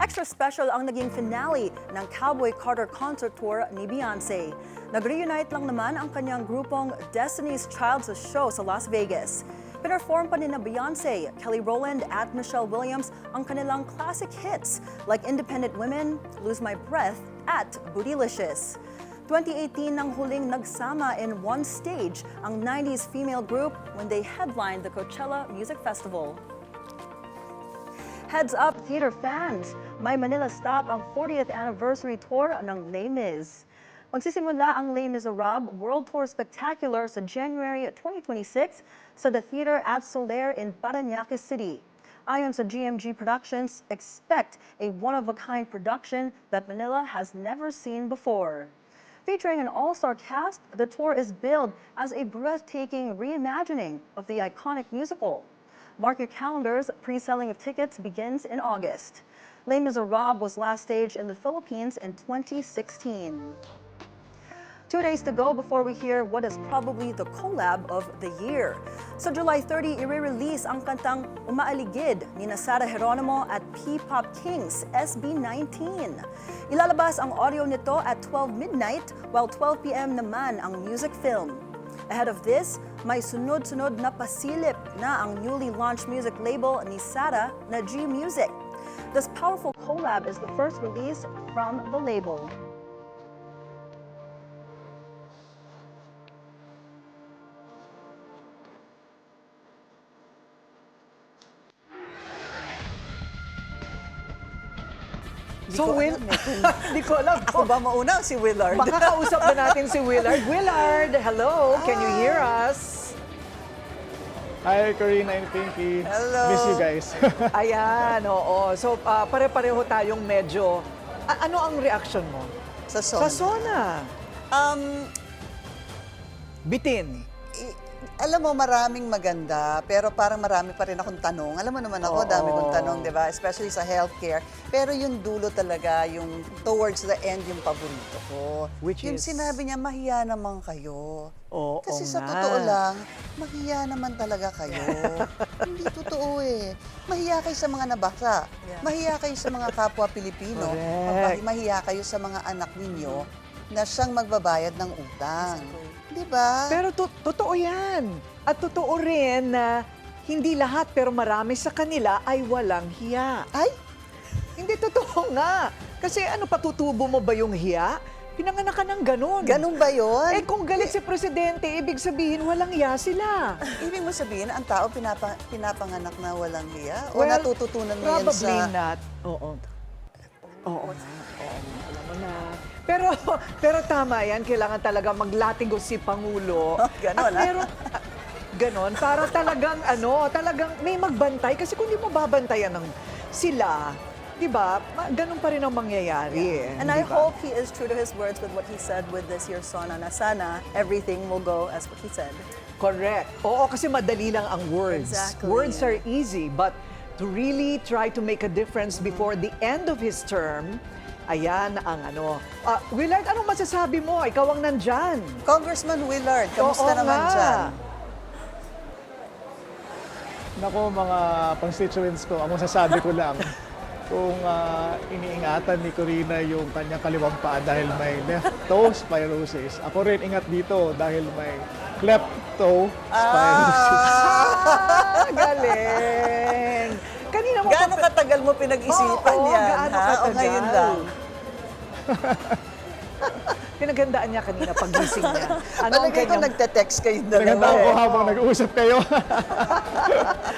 Extra special ang naging finale ng Cowboy Carter Concert Tour ni Beyonce. Nag-reunite lang naman ang kanyang grupong Destiny's Child sa show sa Las Vegas. Pinerform pa ni na Beyonce, Kelly Rowland at Michelle Williams ang kanilang classic hits like Independent Women, Lose My Breath at Bootylicious. 2018 nang huling nagsama in one stage ang 90s female group when they headlined the Coachella Music Festival. Heads up, theater fans! May Manila stop ang 40th anniversary tour ng Les Mis. Magsisimula ang Les Miserables World Tour Spectacular sa January 2026 sa The Theater at Soler in Parañaque City. Ayon sa GMG Productions, expect a one-of-a-kind production that Manila has never seen before. Featuring an all-star cast, the tour is billed as a breathtaking reimagining of the iconic musical. Mark your calendars, pre-selling of tickets begins in August. Les Miserables was last staged in the Philippines in 2016. 2 days to go before we hear what is probably the collab of the year. Sa July 30, i-release ang kantang Umaaligid ni Sara Geronimo at P-Pop Kings SB19. Ilalabas ang audio nito at 12 midnight while 12 p.m. naman ang music film. Ahead of this, may sunod-sunod na pasilip na ang newly launched music label ni Sara na G Music. This powerful collab is the first release from the label. So, Will, hindi ko alam. Ako ba mauna si Willard? Baka kausap na natin si Willard. Willard, hello, can you hear us? Hi, Corina and Pinky. Hello. Miss you guys. Ayan, oo. So, pare-pareho tayong medyo... ano ang reaction mo? Sa SONA. Sa SONA. Bitin. Alam mo, maraming maganda, pero parang marami pa rin akong tanong. Alam mo naman ako, dami kong tanong, di ba? Especially sa healthcare. Pero yung dulo talaga, yung towards the end, yung paborito ko. Which yung is? sinabi niya, mahiya naman kayo. Oo Kasi sa nga. totoo lang, mahiya naman talaga kayo. Hindi totoo eh. Mahiya kayo sa mga nabasa. Mahiya kayo sa mga kapwa Pilipino. Correct. Mahiya kayo sa mga anak ninyo na siyang magbabayad ng utang. Di ba? Pero totoo yan. At totoo rin na hindi lahat pero marami sa kanila ay walang hiya. Ay? Hindi totoo nga. Kasi ano, patutubo mo ba yung hiya? Pinanganak ka ng ganun. Ganun ba yun? Eh kung galit si Presidente, ibig sabihin walang hiya sila. Ibig mo sabihin, ang tao pinapanganak na walang hiya? O Well, natututunan mo yan sa... Probably not. Oo. Oo. Alam mo na. Pero tama yan, kailangan talaga maglatigo si Pangulo. Ganon, at meron, ganon, para talagang talagang may magbantay. Kasi kung di mo babantayan ng sila, di ba, ganon pa rin ang mangyayari. And I hope he is true to his words with what he said with this year's SONA na sana everything will go as what he said. Correct. Oo, kasi madali lang ang words. Exactly. Words are easy, but to really try to make a difference before the end of his term, ayan ang Willard, anong masasabi mo? Ikaw ang nandyan. Congressman Willard, kamusta naman dyan? Nako, mga constituents ko, ang masasabi ko lang, kung iniingatan ni Corina yung kanyang kaliwang paa dahil may leptospirosis. Ako rin ingat dito dahil may kleptospirosis. Galing! Kanina mo Gaano katagal mo pinag-isipan yan? Gaano katagal? Ngayon lang. Pinagandaan niya kanina pagising niya. Palagay ko nagte-text kayo Nagandaan ko dalawa. habang nag-uusap kayo.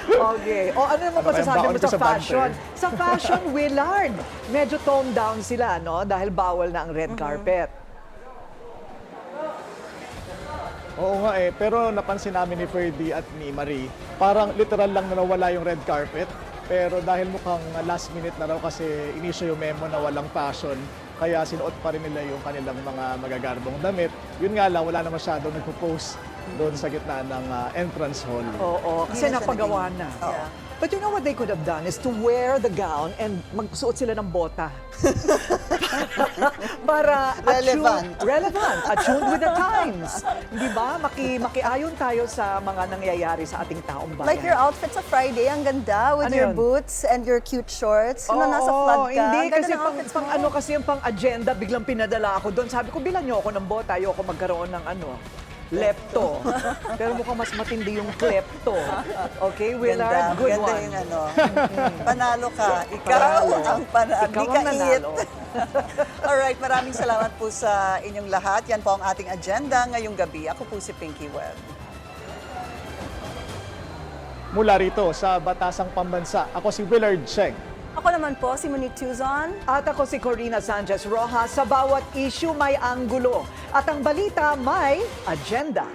Okay. O ano naman Ano kayang masasabi baon mo ko sa sa bante? fashion? Sa fashion, Willard, medyo toned down sila, no? Dahil bawal na ang red carpet. Oo nga eh, pero napansin namin ni Ferdy at ni Marie, parang literal lang na nawala yung red carpet. Pero dahil mukhang last minute na raw kasi inisyo yung memo na walang fashion, kaya sinuot pa rin nila yung kanilang mga magagarbong damit. Yun nga lang, wala na masyadong nagpo-post doon sa gitna ng entrance hall. Oo, kasi Hindi na siya napagawa naging- na. Yeah. But you know what they could have done is to wear the gown and magsuot sila ng bota. Para relevant, attuned with the times. Di ba? Makiayon tayo sa mga nangyayari sa ating taong bayan. Like your outfit sa Friday, ang ganda with Ano your yun? boots and your cute shorts. Yung nasa Oo, flood ka. hindi Ang ganda kasi ng pang, outfits pang mo. ano kasi yung pang agenda biglang pinadala ako doon. Sabi ko bilan niyo ako ng bota, ayoko magkaroon ng lepto. Pero mukhang mas matindi yung klepto. Okay, Willard, good Ganda one. yung ano. Panalo ka. Ikaw Panalo. ang panalo. Ikaw Di ang ka nanalo. Alright, maraming salamat po sa inyong lahat. Yan po ang ating agenda ngayong gabi. Ako po si Pinky Webb. Mula rito sa Batasang Pambansa, ako si Willard Cheng. Ako naman po, si Monique Tuzon. At ako si Corina Sanchez Rojas. Sa bawat issue may anggulo. At ang balita may agenda.